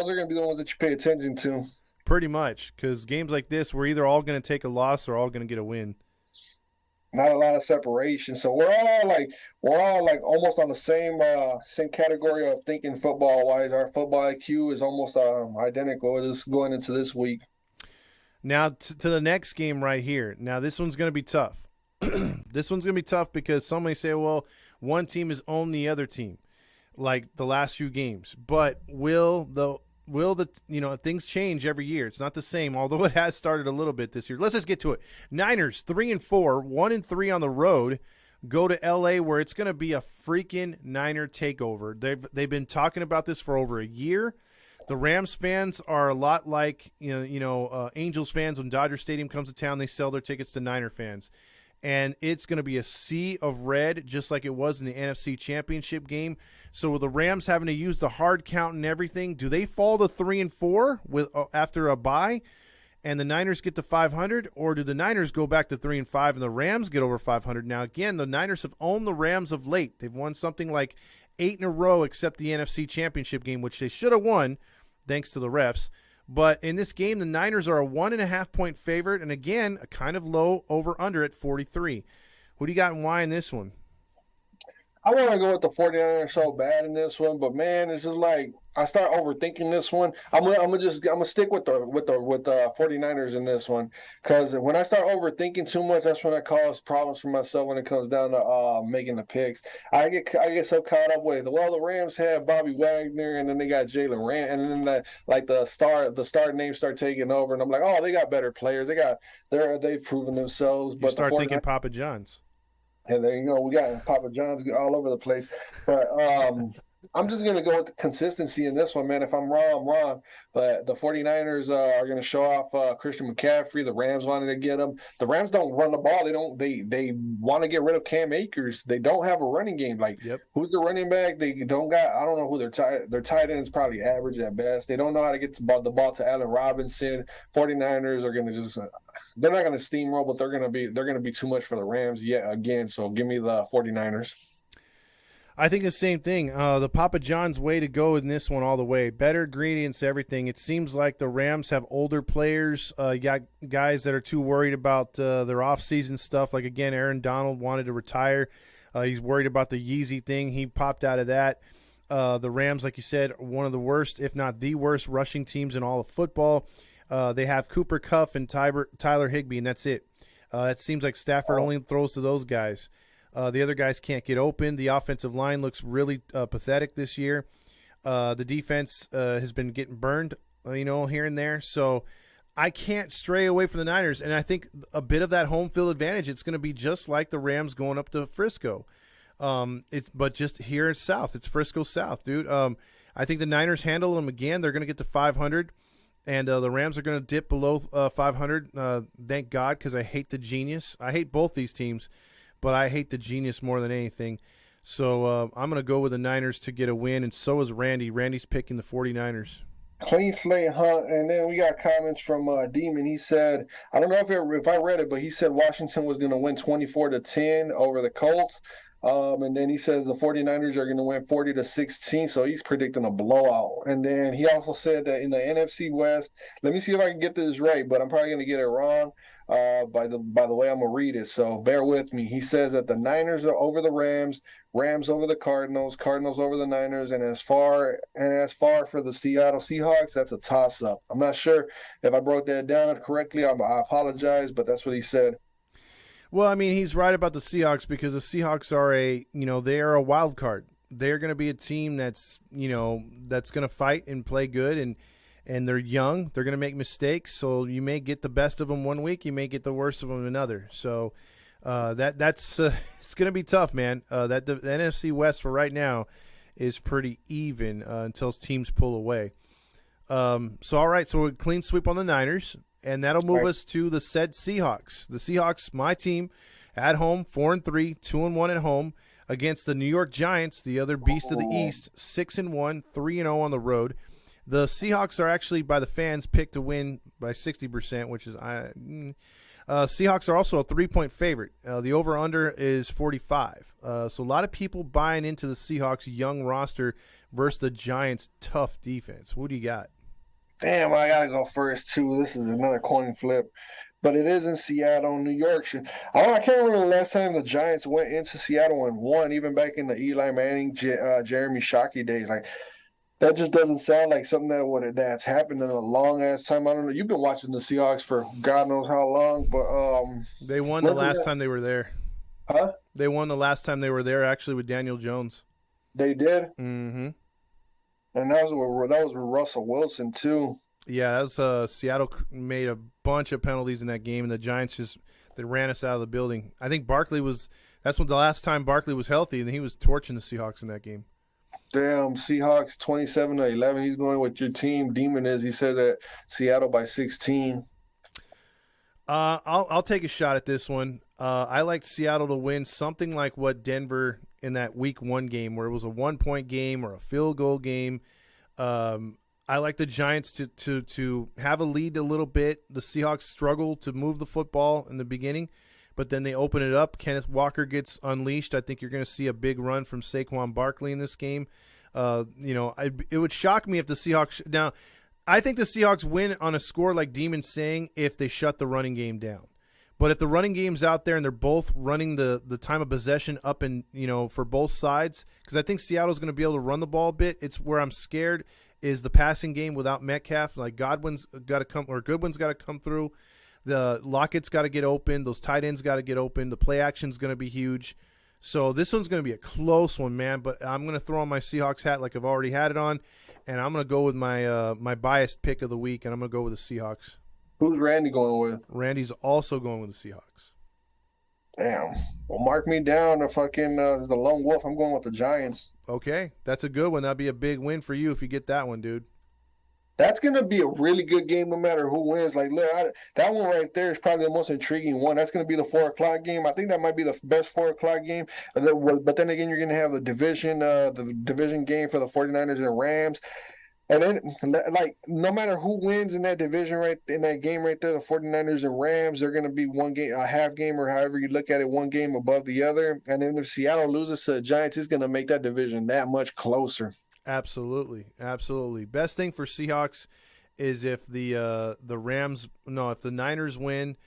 are going to be the ones that you pay attention to. Pretty much, because games like this, we're either all going to take a loss or all going to get a win. Not a lot of separation. So we're all like almost on the same category of thinking football wise. Our football IQ is almost identical. This going into this week. Now to the next game right here. Now this one's going to be tough. This one's going to be tough because some may say, well, one team has owned the other team, like the last few games. But will the things change every year? It's not the same, although it has started a little bit this year. Let's just get to it. Niners 3-4, 1-3 on the road. Go to LA where it's going to be a freaking Niner takeover. They've been talking about this for over a year. The Rams fans are a lot like Angels fans. When Dodger Stadium comes to town, they sell their tickets to Niner fans. And it's going to be a sea of red, just like it was in the NFC Championship game. So with the Rams having to use the hard count and everything, do they fall to 3-4 with after a bye, and the Niners get to 500, or do the Niners go back to 3-5 and the Rams get over 500? Now again, the Niners have owned the Rams of late. They've won something like 8 in a row, except the NFC Championship game, which they should have won, thanks to the refs. But in this game, the Niners are a 1.5-point favorite, and again, a kind of low over-under at 43. Who do you got and why in this one? I want to go with the 49ers so bad in this one, but man, it's just like I start overthinking this one. I'm gonna stick with the 49ers in this one, because when I start overthinking too much, that's when I cause problems for myself when it comes down to making the picks. I get so caught up with the Rams have Bobby Wagner, and then they got Jalen Rand, and then the star names start taking over, and I'm like, oh, they got better players. They've proven themselves. You start thinking Papa John's. And there you go. We got Papa John's all over the place. But I'm just going to go with the consistency in this one, man. If I'm wrong, I'm wrong. But the 49ers are going to show off Christian McCaffrey. The Rams wanted to get him. The Rams don't run the ball. They want to get rid of Cam Akers. They don't have a running game. Like, Yep. who's the running back? They don't got, I don't know who their tight end is probably average at best. They don't know how to get the ball to Allen Robinson. 49ers are going to just they're not going to steamroll, but they're going to be too much for the Rams yet again. So give me the 49ers. I think the same thing. The Papa John's way to go in this one all the way. Better ingredients, everything. It seems like the Rams have older players. You got guys that are too worried about their offseason stuff. Like, again, Aaron Donald wanted to retire. He's worried about the Yeezy thing. He popped out of that. The Rams, like you said, are one of the worst, if not the worst, rushing teams in all of football. They have Cooper Kupp and Tyler Higbee, and that's it. It seems like Stafford only throws to those guys. The other guys can't get open. The offensive line looks really pathetic this year. The defense has been getting burned, here and there. So I can't stray away from the Niners. And I think a bit of that home field advantage, it's going to be just like the Rams going up to Frisco. But just here in South. It's Frisco South, dude. I think the Niners handle them again. They're going to get to 500. And the Rams are going to dip below 500. Thank God, because I hate the genius. I hate both these teams. But I hate the genius more than anything. So I'm going to go with the Niners to get a win, and so is Randy. Randy's picking the 49ers. Clean slate hunt, and then we got comments from Demon. He said, I don't know if I read it, but he said Washington was going to win 24-10 over the Colts. And then he says the 49ers are going to win 40-16, so he's predicting a blowout. And then he also said that in the NFC West, let me see if I can get this right, but I'm probably going to get it wrong. By the way I'm gonna read it, so bear with me. He says that the Niners are over the Rams, Rams over the Cardinals, Cardinals over the Niners, and as far for the Seattle Seahawks, that's a toss-up. I'm not sure if I broke that down correctly. I apologize, but that's what he said. Well, I mean, he's right about the Seahawks because the Seahawks are they are a wild card. They're going to be a team that's that's going to fight and play good, and they're young. They're going to make mistakes, so you may get the best of them one week, you may get the worst of them another. So that's it's going to be tough, man. The NFC West for right now is pretty even until teams pull away. So all right, so a clean sweep on the Niners, and that'll move us to the said Seahawks. The Seahawks, my team, at home, 4-3, 2-1 at home against the New York Giants, the other beast of the East, 6-1, 3-0 on the road. The Seahawks are actually, by the fans, picked to win by 60%, which is Seahawks are also a 3-point favorite. The over-under is 45. So a lot of people buying into the Seahawks' young roster versus the Giants' tough defense. What do you got? Damn, I got to go first, too. This is another coin flip. But it is in Seattle, New York. I can't remember the last time the Giants went into Seattle and won, even back in the Eli Manning, Jeremy Shockey days. Like, that just doesn't sound like something that's happened in a long ass time. I don't know. You've been watching the Seahawks for God knows how long, but they won the last time they were there. Huh? They won the last time they were there, actually, with Daniel Jones. They did. Mm-hmm. And that was with Russell Wilson too. Yeah, that was Seattle made a bunch of penalties in that game, and the Giants they ran us out of the building. I think that's when the last time Barkley was healthy, and he was torching the Seahawks in that game. Damn, Seahawks 27-11. He's going with your team. Demon is. He says that Seattle by 16. I'll take a shot at this one. I like Seattle to win something like what Denver in that Week 1 game, where it was a 1-point game or a field goal game. I like the Giants to have a lead a little bit. The Seahawks struggle to move the football in the beginning, but then they open it up. Kenneth Walker gets unleashed. I think you're going to see a big run from Saquon Barkley in this game. It would shock me if the Seahawks – now, I think the Seahawks win on a score like Demon's saying if they shut the running game down. But if the running game's out there and they're both running the time of possession up and, for both sides, because I think Seattle's going to be able to run the ball a bit. It's where I'm scared is the passing game without Metcalf. Like Godwin's got to come – or Goodwin's got to come through. The Lockett's got to get open. Those tight ends got to get open. The play action's going to be huge. So this one's going to be a close one, man. But I'm going to throw on my Seahawks hat like I've already had it on, and I'm going to go with my my biased pick of the week, and I'm going to go with the Seahawks. Who's Randy going with? Randy's also going with the Seahawks. Damn. Well, mark me down. The fucking the lone wolf. I'm going with the Giants. Okay, that's a good one. That'd be a big win for you if you get that one, dude. That's gonna be a really good game, no matter who wins. Like, look, that one right there is probably the most intriguing one. That's gonna be the 4 o'clock game. I think that might be the best 4 o'clock game. But then again, you're gonna have the division game for the 49ers and Rams. And then, like, no matter who wins in that division, right in that game right there, the 49ers and Rams, they're going to be one game, a half game, or however you look at it, one game above the other. And then if Seattle loses to the Giants, it's going to make that division that much closer. Absolutely, absolutely. Best thing for Seahawks is if the Niners win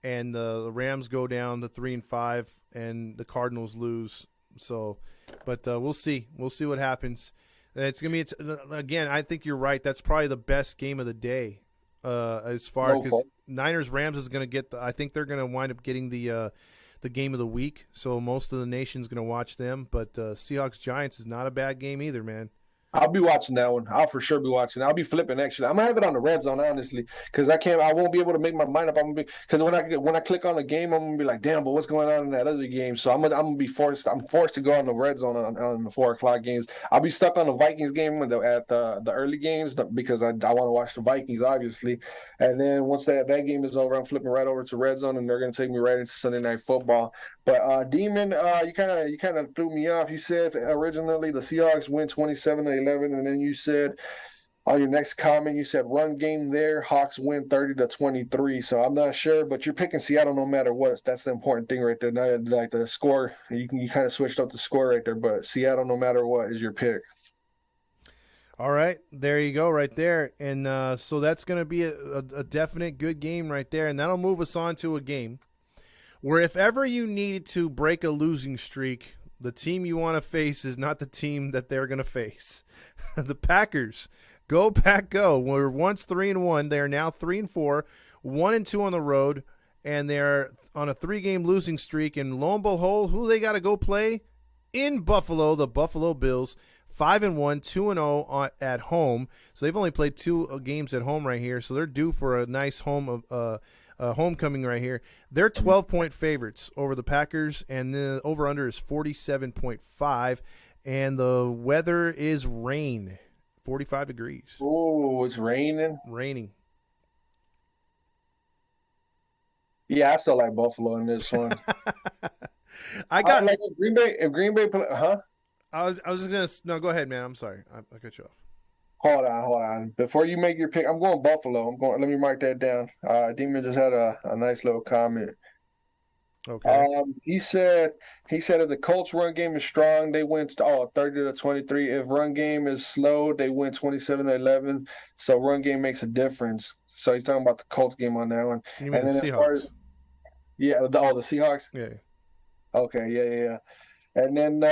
and the Rams go down to 3-5 and the Cardinals lose. So, but we'll see. We'll see what happens. It's gonna be again. I think you're right. That's probably the best game of the day, as far because Niners Rams is gonna get. I think they're gonna wind up getting the game of the week. So most of the nation's gonna watch them. But Seahawks Giants is not a bad game either, man. I'll be watching that one. I'll for sure be watching. I'll be flipping actually. I'm gonna have it on the red zone honestly, because I won't be able to make my mind up. I'm gonna be because when I click on the game, I'm gonna be like, damn, but what's going on in that other game? So I'm gonna be forced. I'm forced to go on the red zone on the 4 o'clock games. I'll be stuck on the Vikings game at the early games because I want to watch the Vikings obviously, and then once that game is over, I'm flipping right over to red zone, and they're gonna take me right into Sunday Night Football. But Demon, you kind of threw me off. You said originally the Seahawks win 27-11, and then you said on your next comment you said run game there, Hawks win 30-23. So I'm not sure, but you're picking Seattle no matter what. That's the important thing right there. Not like the score. You kind of switched up the score right there, but Seattle no matter what is your pick. All right, there you go, right there, and so that's going to be a definite good game right there, and that'll move us on to a game where if ever you needed to break a losing streak, the team you want to face is not the team that they're going to face. The Packers. Go Pack Go. We're once 3-1. They are now 3-4, 1-2 on the road, and they're on a 3-game losing streak. And lo and behold, who they got to go play? In Buffalo, the Buffalo Bills. 5-1, 2-0 at home. So they've only played 2 games at home right here. So they're due for a nice homecoming right here. They're 12-point favorites over the Packers, and the over-under is 47.5, and the weather is rain, 45 degrees. Oh, it's raining. Raining. Yeah, I still like Buffalo in this one. I got like if Green Bay, huh? I was just gonna no. Go ahead, man. I'm sorry. I cut you off. Hold on. Before you make your pick, I'm going Buffalo. Let me mark that down. Demon just had a nice little comment. Okay. He said if the Colts run game is strong, they win 30-23. If run game is slow, they win 27-11. So run game makes a difference. So he's talking about the Colts game on that one. You mean and the then Seahawks? As far as, the Seahawks? Yeah. Okay, yeah. And then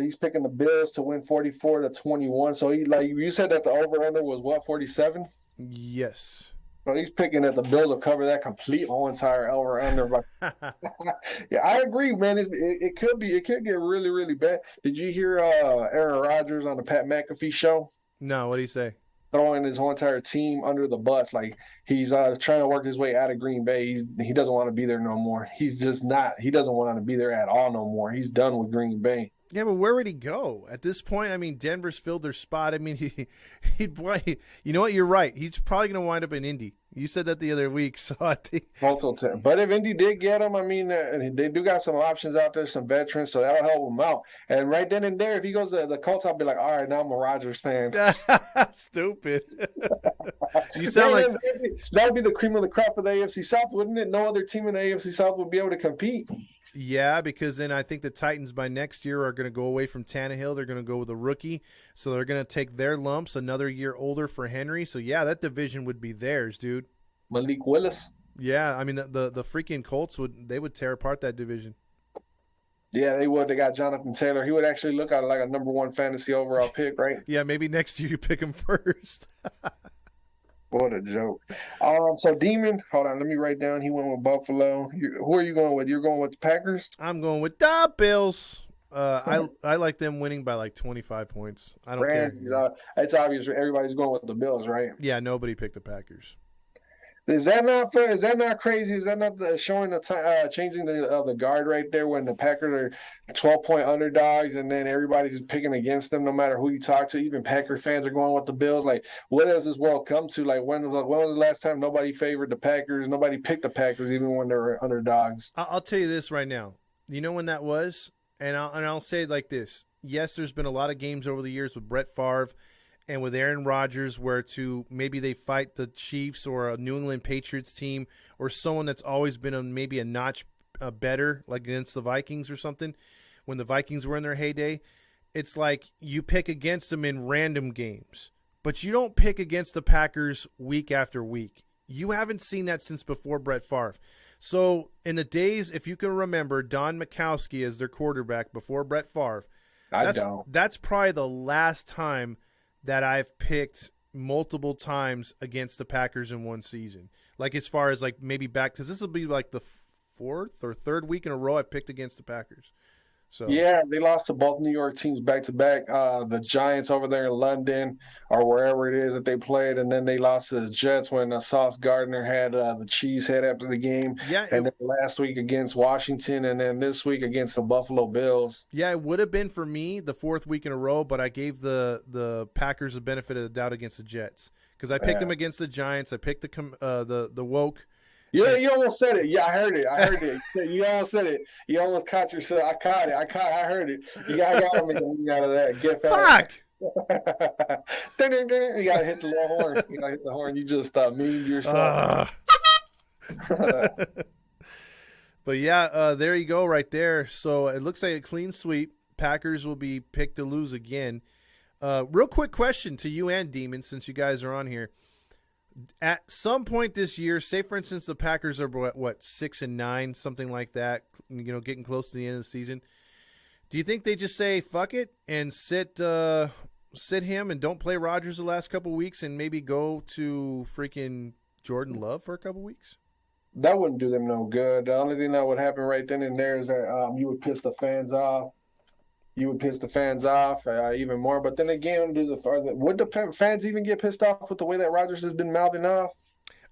he's picking the Bills to win 44-21. So he like you said that the over-under was what, 47? Yes. So he's picking that the Bills will cover that complete whole entire over-under. Yeah, I agree, man. It could get really, really bad. Did you hear Aaron Rodgers on the Pat McAfee show? No, what do you say? Throwing his whole entire team under the bus. Like he's trying to work his way out of Green Bay. He doesn't want to be there no more. He's just not. He doesn't want to be there at all no more. He's done with Green Bay. Yeah, but where would he go at this point? I mean, Denver's filled their spot. I mean, he'd play. You know what? You're right. He's probably going to wind up in Indy. You said that the other week, so I think. But if Indy did get him, I mean, they do got some options out there, some veterans, so that'll help him out. And right then and there, if he goes to the Colts, I'll be like, all right, now I'm a Rodgers fan. Stupid. You sound like that would be the cream of the crop of the AFC South, wouldn't it? No other team in the AFC South would be able to compete. Yeah, because then I think the Titans by next year are going to go away from Tannehill. They're going to go with a rookie, so they're going to take their lumps, another year older for Henry. So, yeah, that division would be theirs, dude. Malik Willis. Yeah, I mean, the freaking Colts would tear apart that division. Yeah, they would. They got Jonathan Taylor. He would actually look like a number 1 fantasy overall pick, right? Yeah, maybe next year you pick him first. What a joke. So Demon, hold on, let me write down. He went with Buffalo. Who are you going with? You're going with the Packers? I'm going with the Bills. I like them winning by like 25 points. I don't care. It's obvious everybody's going with the Bills, right? Yeah, nobody picked the Packers. Is that not fair? Is that not crazy? Is that not showing changing the guard right there when the Packers are 12-point underdogs and then everybody's picking against them no matter who you talk to? Even Packer fans are going with the Bills. Like, what does this world come to? Like, when was the last time nobody favored the Packers? Nobody picked the Packers even when they were underdogs. I'll tell you this right now. You know when that was? And I'll say it like this. Yes, there's been a lot of games over the years with Brett Favre and with Aaron Rodgers where maybe they fight the Chiefs or a New England Patriots team or someone that's always been maybe a notch better, like against the Vikings or something, when the Vikings were in their heyday. It's like you pick against them in random games, but you don't pick against the Packers week after week. You haven't seen that since before Brett Favre. So in the days, if you can remember, Don Majkowski as their quarterback before Brett Favre, that's probably the last time that I've picked multiple times against the Packers in one season. Like as far as like maybe back, because this will be like the fourth or third week in a row I've picked against the Packers. So yeah, they lost to both New York teams back to back. The Giants over there in London or wherever it is that they played, and then they lost to the Jets when Sauce Gardner had the cheese head after the game. Yeah, and then last week against Washington, and then this week against the Buffalo Bills. Yeah, it would have been for me the fourth week in a row, but I gave the Packers the benefit of the doubt against the Jets because I picked them against the Giants. I picked the woke. Yeah, you almost said it. Yeah, I heard it. You almost said it. You almost caught yourself. I caught it. I heard it. You got to make a meaning out of that. Get Fuck! You got to hit the little horn. You got to hit the horn. You just memed yourself. But yeah, there you go right there. So it looks like a clean sweep. Packers will be picked to lose again. Real quick question to you and Demon, since you guys are on here. At some point this year, say for instance the Packers are what 6-9, something like that, getting close to the end of the season. Do you think they just say fuck it and sit him and don't play Rodgers the last couple weeks and maybe go to freaking Jordan Love for a couple weeks? That wouldn't do them no good. The only thing that would happen right then and there is that you would piss the fans off. Even more. But then again, would the fans even get pissed off with the way that Rodgers has been mouthing off?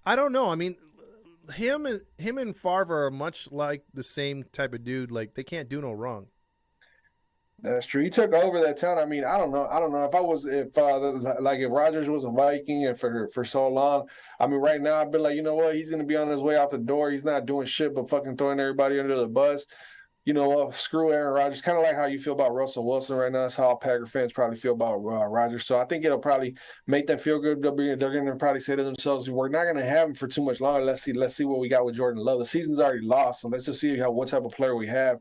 I don't know. I mean, him and Favre are much like the same type of dude. Like they can't do no wrong. That's true. He took over that town. I mean, I don't know. If Rodgers was a Viking and for so long, I mean, right now I'd be like, you know what? He's going to be on his way out the door. He's not doing shit but fucking throwing everybody under the bus. You know what? Screw Aaron Rodgers. Kind of like how you feel about Russell Wilson right now. That's how Packer fans probably feel about Rodgers. So I think it'll probably make them feel good. They're going to probably say to themselves, "We're not going to have him for too much longer. Let's see what we got with Jordan Love. The season's already lost, so let's just see what type of player we have."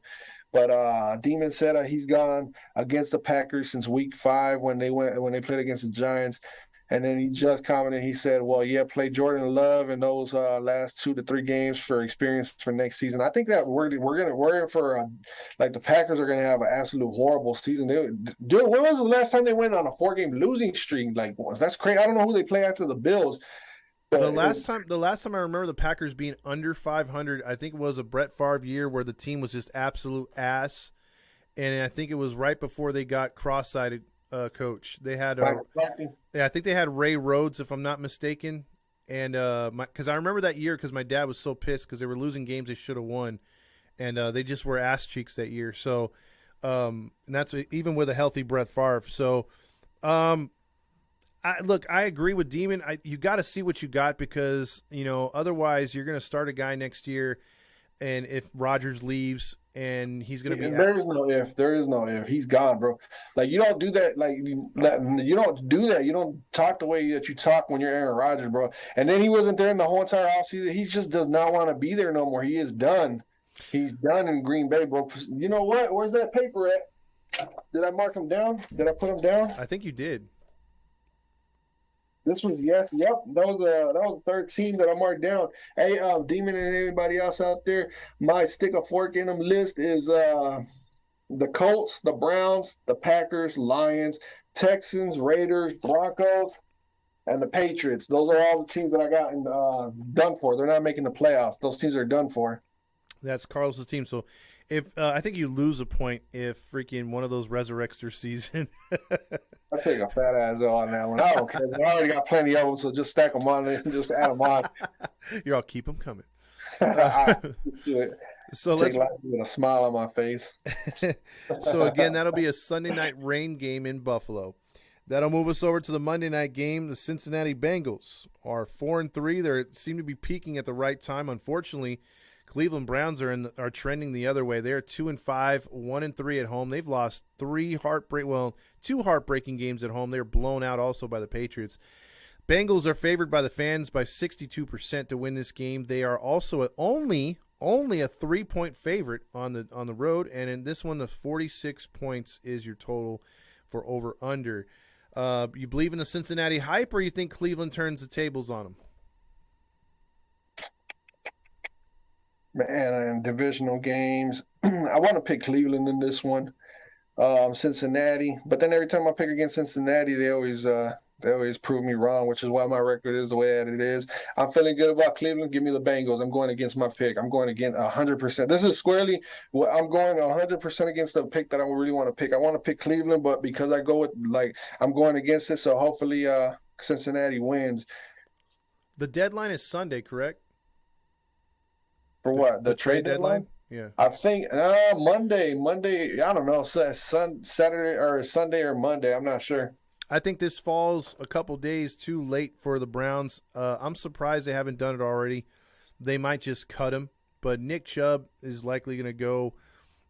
But Demon said he's gone against the Packers since week 5 when they played against the Giants. And then he just commented, he said, well, yeah, play Jordan Love in those last 2 to 3 games for experience for next season. I think that we're in for the Packers are going to have an absolute horrible season. Dude, when was the last time they went on a 4-game losing streak? Like, that's crazy. I don't know who they play after the Bills. The last time I remember the Packers being under 500, I think it was a Brett Favre year where the team was just absolute ass. And I think it was right before they got cross-eyed coach. They had I think they had Ray Rhodes, if I'm not mistaken. And because I remember that year because my dad was so pissed because they were losing games they should have won, and they just were ass cheeks that year. So, and that's even with a healthy Brett Favre. So, I agree with Demon. You got to see what you got because otherwise you're going to start a guy next year, and if Rodgers leaves. And he's going to be. There is no if. There is no if. He's gone, bro. Like you don't do that. Like you don't do that. You don't talk the way that you talk when you're Aaron Rodgers, bro. And then he wasn't there in the whole entire offseason. He just does not want to be there no more. He is done. He's done in Green Bay, bro. You know what? Where's that paper at? Did I mark him down? Did I put him down? I think you did. This was yep. That was the third team that I marked down. Hey, Demon and anybody else out there, my stick a fork in them list is the Colts, the Browns, the Packers, Lions, Texans, Raiders, Broncos, and the Patriots. Those are all the teams that I got done for. They're not making the playoffs. Those teams are done for. That's Carlos' team. So If I think you lose a point if freaking one of those resurrects their season. I take a fat ass on that one. I don't care. I already got plenty of them, so just stack them on and just add them on. You're all keep them coming. I do it. So Take life with a smile on my face. So again, that'll be a Sunday night rain game in Buffalo. That'll move us over to the Monday night game. The Cincinnati Bengals are 4-3. They seem to be peaking at the right time. Unfortunately, Cleveland Browns are trending the other way. They're 2-5, 1-3 at home. They've lost two heartbreaking games at home. They're blown out also by the Patriots. Bengals are favored by the fans by 62% to win this game. They are also only a 3-point favorite on the road, and in this one, the 46 points is your total for over under. You believe in the Cincinnati hype, or you think Cleveland turns the tables on them? Man, in divisional games, I want to pick Cleveland in this one. Cincinnati, but then every time I pick against Cincinnati, they always prove me wrong, which is why my record is the way that it is. I'm feeling good about Cleveland. Give me the Bengals. I'm going against my pick. I'm going against 100%. This is squarely I'm going 100% against the pick that I really want to pick. I want to pick Cleveland, but because I go with I'm going against it, so hopefully Cincinnati wins. The deadline is Sunday, correct? For what? The trade deadline? Yeah. I think Monday. I don't know. Saturday or Sunday or Monday. I'm not sure. I think this falls a couple days too late for the Browns. I'm surprised they haven't done it already. They might just cut him, but Nick Chubb is likely going to go.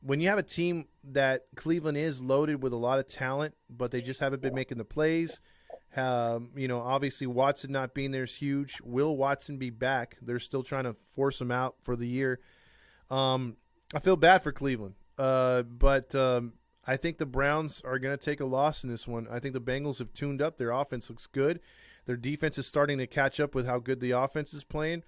When you have a team that Cleveland is loaded with a lot of talent, but they just haven't been making the plays. Obviously Watson not being there is huge. Will Watson be back? They're still trying to force him out for the year. I feel bad for Cleveland, but I think the Browns are going to take a loss in this one. I think the Bengals have tuned up. Their offense looks good. Their defense is starting to catch up with how good the offense is playing.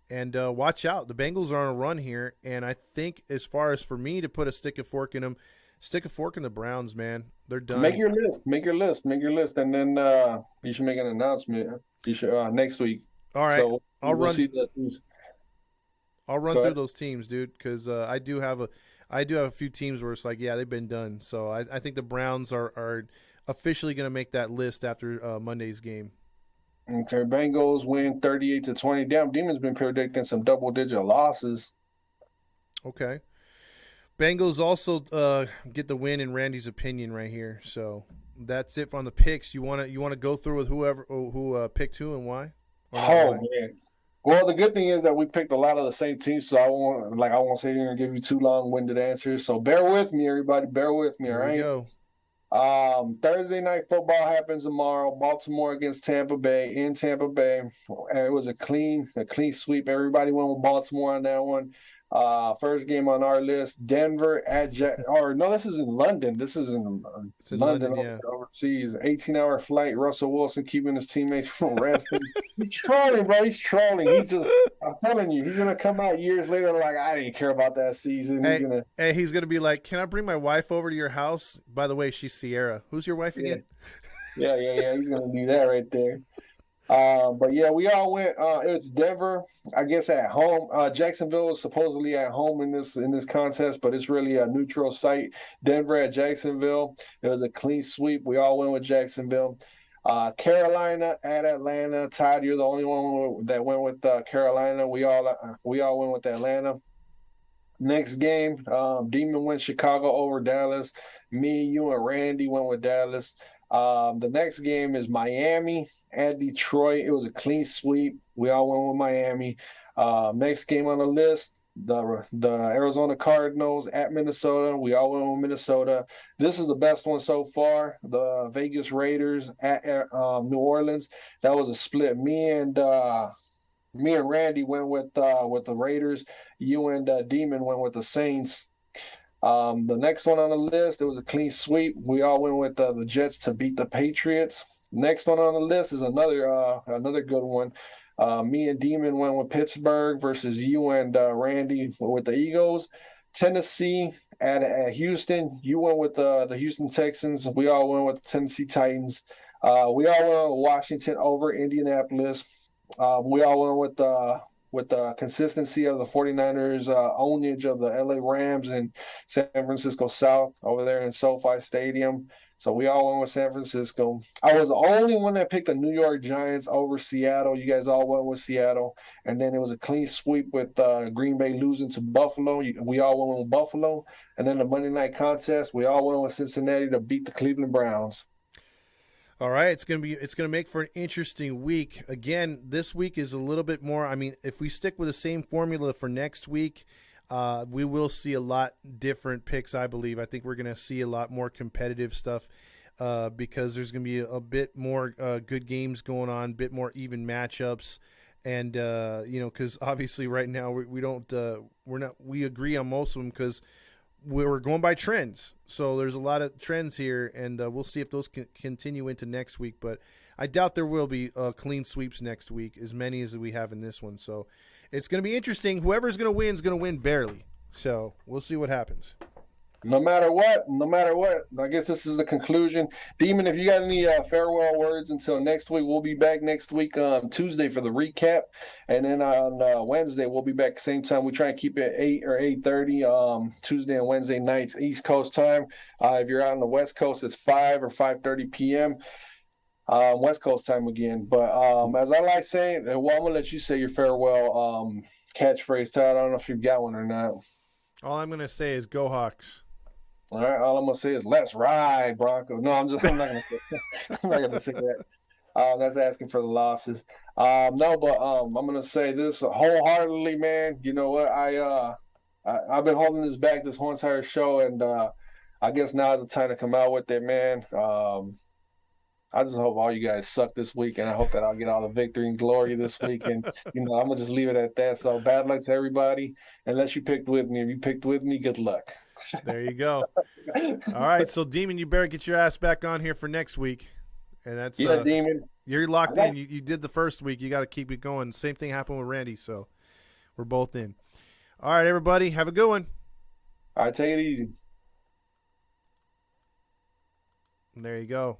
And watch out. The Bengals are on a run here. And I think as far as for me to put a stick of fork in them, stick a fork in the Browns, man. They're done. Make your list. And then you should make an announcement. You should next week. All right. So I'll run through those teams, dude, because I do have a few teams where it's like, yeah, they've been done. So I think the Browns are officially going to make that list after Monday's game. Okay, Bengals win 38-20. Damn, Demon's been predicting some double-digit losses. Okay. Bengals also get the win in Randy's opinion right here. So that's it on the picks. You want to go through with who picked who and why? Oh man. Well, the good thing is that we picked a lot of the same teams, so I won't sit here and give you too long-winded answers. So bear with me, everybody. Bear with me, all right? There we go. Thursday night football happens tomorrow. Baltimore against Tampa Bay in Tampa Bay. It was a clean sweep. Everybody went with Baltimore on that one. First game on our list, Denver at this is in London. This is in London, yeah. Overseas. 18-hour flight. Russell Wilson keeping his teammates from resting. He's trolling, bro. He's trolling. I'm telling you, he's gonna come out years later like, I didn't care about that season. He's gonna be like, can I bring my wife over to your house? By the way, she's Sierra. Who's your wife again? Yeah. He's gonna do that right there. But yeah, we all went. It was Denver, I guess, at home. Jacksonville is supposedly at home in this contest, but it's really a neutral site. Denver at Jacksonville. It was a clean sweep. We all went with Jacksonville. Carolina at Atlanta. Todd, you're the only one that went with Carolina. We all went with Atlanta. Next game, Demon went Chicago over Dallas. Me, you, and Randy went with Dallas. The next game is Miami at Detroit. It was a clean sweep. We all went with Miami. Next game on the list, the Arizona Cardinals at Minnesota. We all went with Minnesota. This is the best one so far. The Vegas Raiders at New Orleans. That was a split. Me and Randy went with the Raiders. You and Demon went with the Saints. The next one on the list, it was a clean sweep. We all went with the Jets to beat the Patriots. Next one on the list is another good one. Me and Demon went with Pittsburgh versus you and Randy with the Eagles. Tennessee at Houston. You went with the Houston Texans. We all went with the Tennessee Titans. We all went with Washington over Indianapolis. We all went with with the consistency of the 49ers ownage of the LA Rams and San Francisco South over there in SoFi Stadium. So we all went with San Francisco. I was the only one that picked the New York Giants over Seattle. You guys all went with Seattle. And then it was a clean sweep with Green Bay losing to Buffalo. We all went with Buffalo. And then the Monday night contest, we all went with Cincinnati to beat the Cleveland Browns. All right, it's gonna make for an interesting week. Again, this week is a little bit more. I mean, if we stick with the same formula for next week, we will see a lot different picks. I believe. I think we're gonna see a lot more competitive stuff because there's gonna be a bit more good games going on, a bit more even matchups, and because obviously right now we agree on most of them because we're going by trends. So there's a lot of trends here, and we'll see if those can continue into next week. But I doubt there will be clean sweeps next week, as many as we have in this one. So it's going to be interesting. Whoever's going to win is going to win barely. So we'll see what happens. No matter what, I guess this is the conclusion. Demon, if you got any farewell words until next week, we'll be back next week Tuesday for the recap. And then on Wednesday, we'll be back same time. We try and keep it 8 or 8:30 Tuesday and Wednesday nights, East Coast time. If you're out on the West Coast, it's 5 or 5:30 p.m. West Coast time again. But as I like saying, well, I'm going to let you say your farewell catchphrase, Todd. I don't know if you've got one or not. All I'm going to say is go Hawks. All right, all I'm gonna say is "Let's ride, Bronco." No, I'm not gonna say that. I'm not gonna say that. That's asking for the losses. No, but I'm gonna say this wholeheartedly, man. You know what? I've been holding this back this whole entire show, and I guess now is the time to come out with it, man. I just hope all you guys suck this week, and I hope that I'll get all the victory and glory this week. And I'm gonna just leave it at that. So bad luck to everybody, unless you picked with me. If you picked with me, good luck. There you go. All right, so Demon, you better get your ass back on here for next week. And that's Demon. You're locked in. You did the first week. You got to keep it going. Same thing happened with Randy, so we're both in. All right, everybody, have a good one. All right, take it easy. There you go.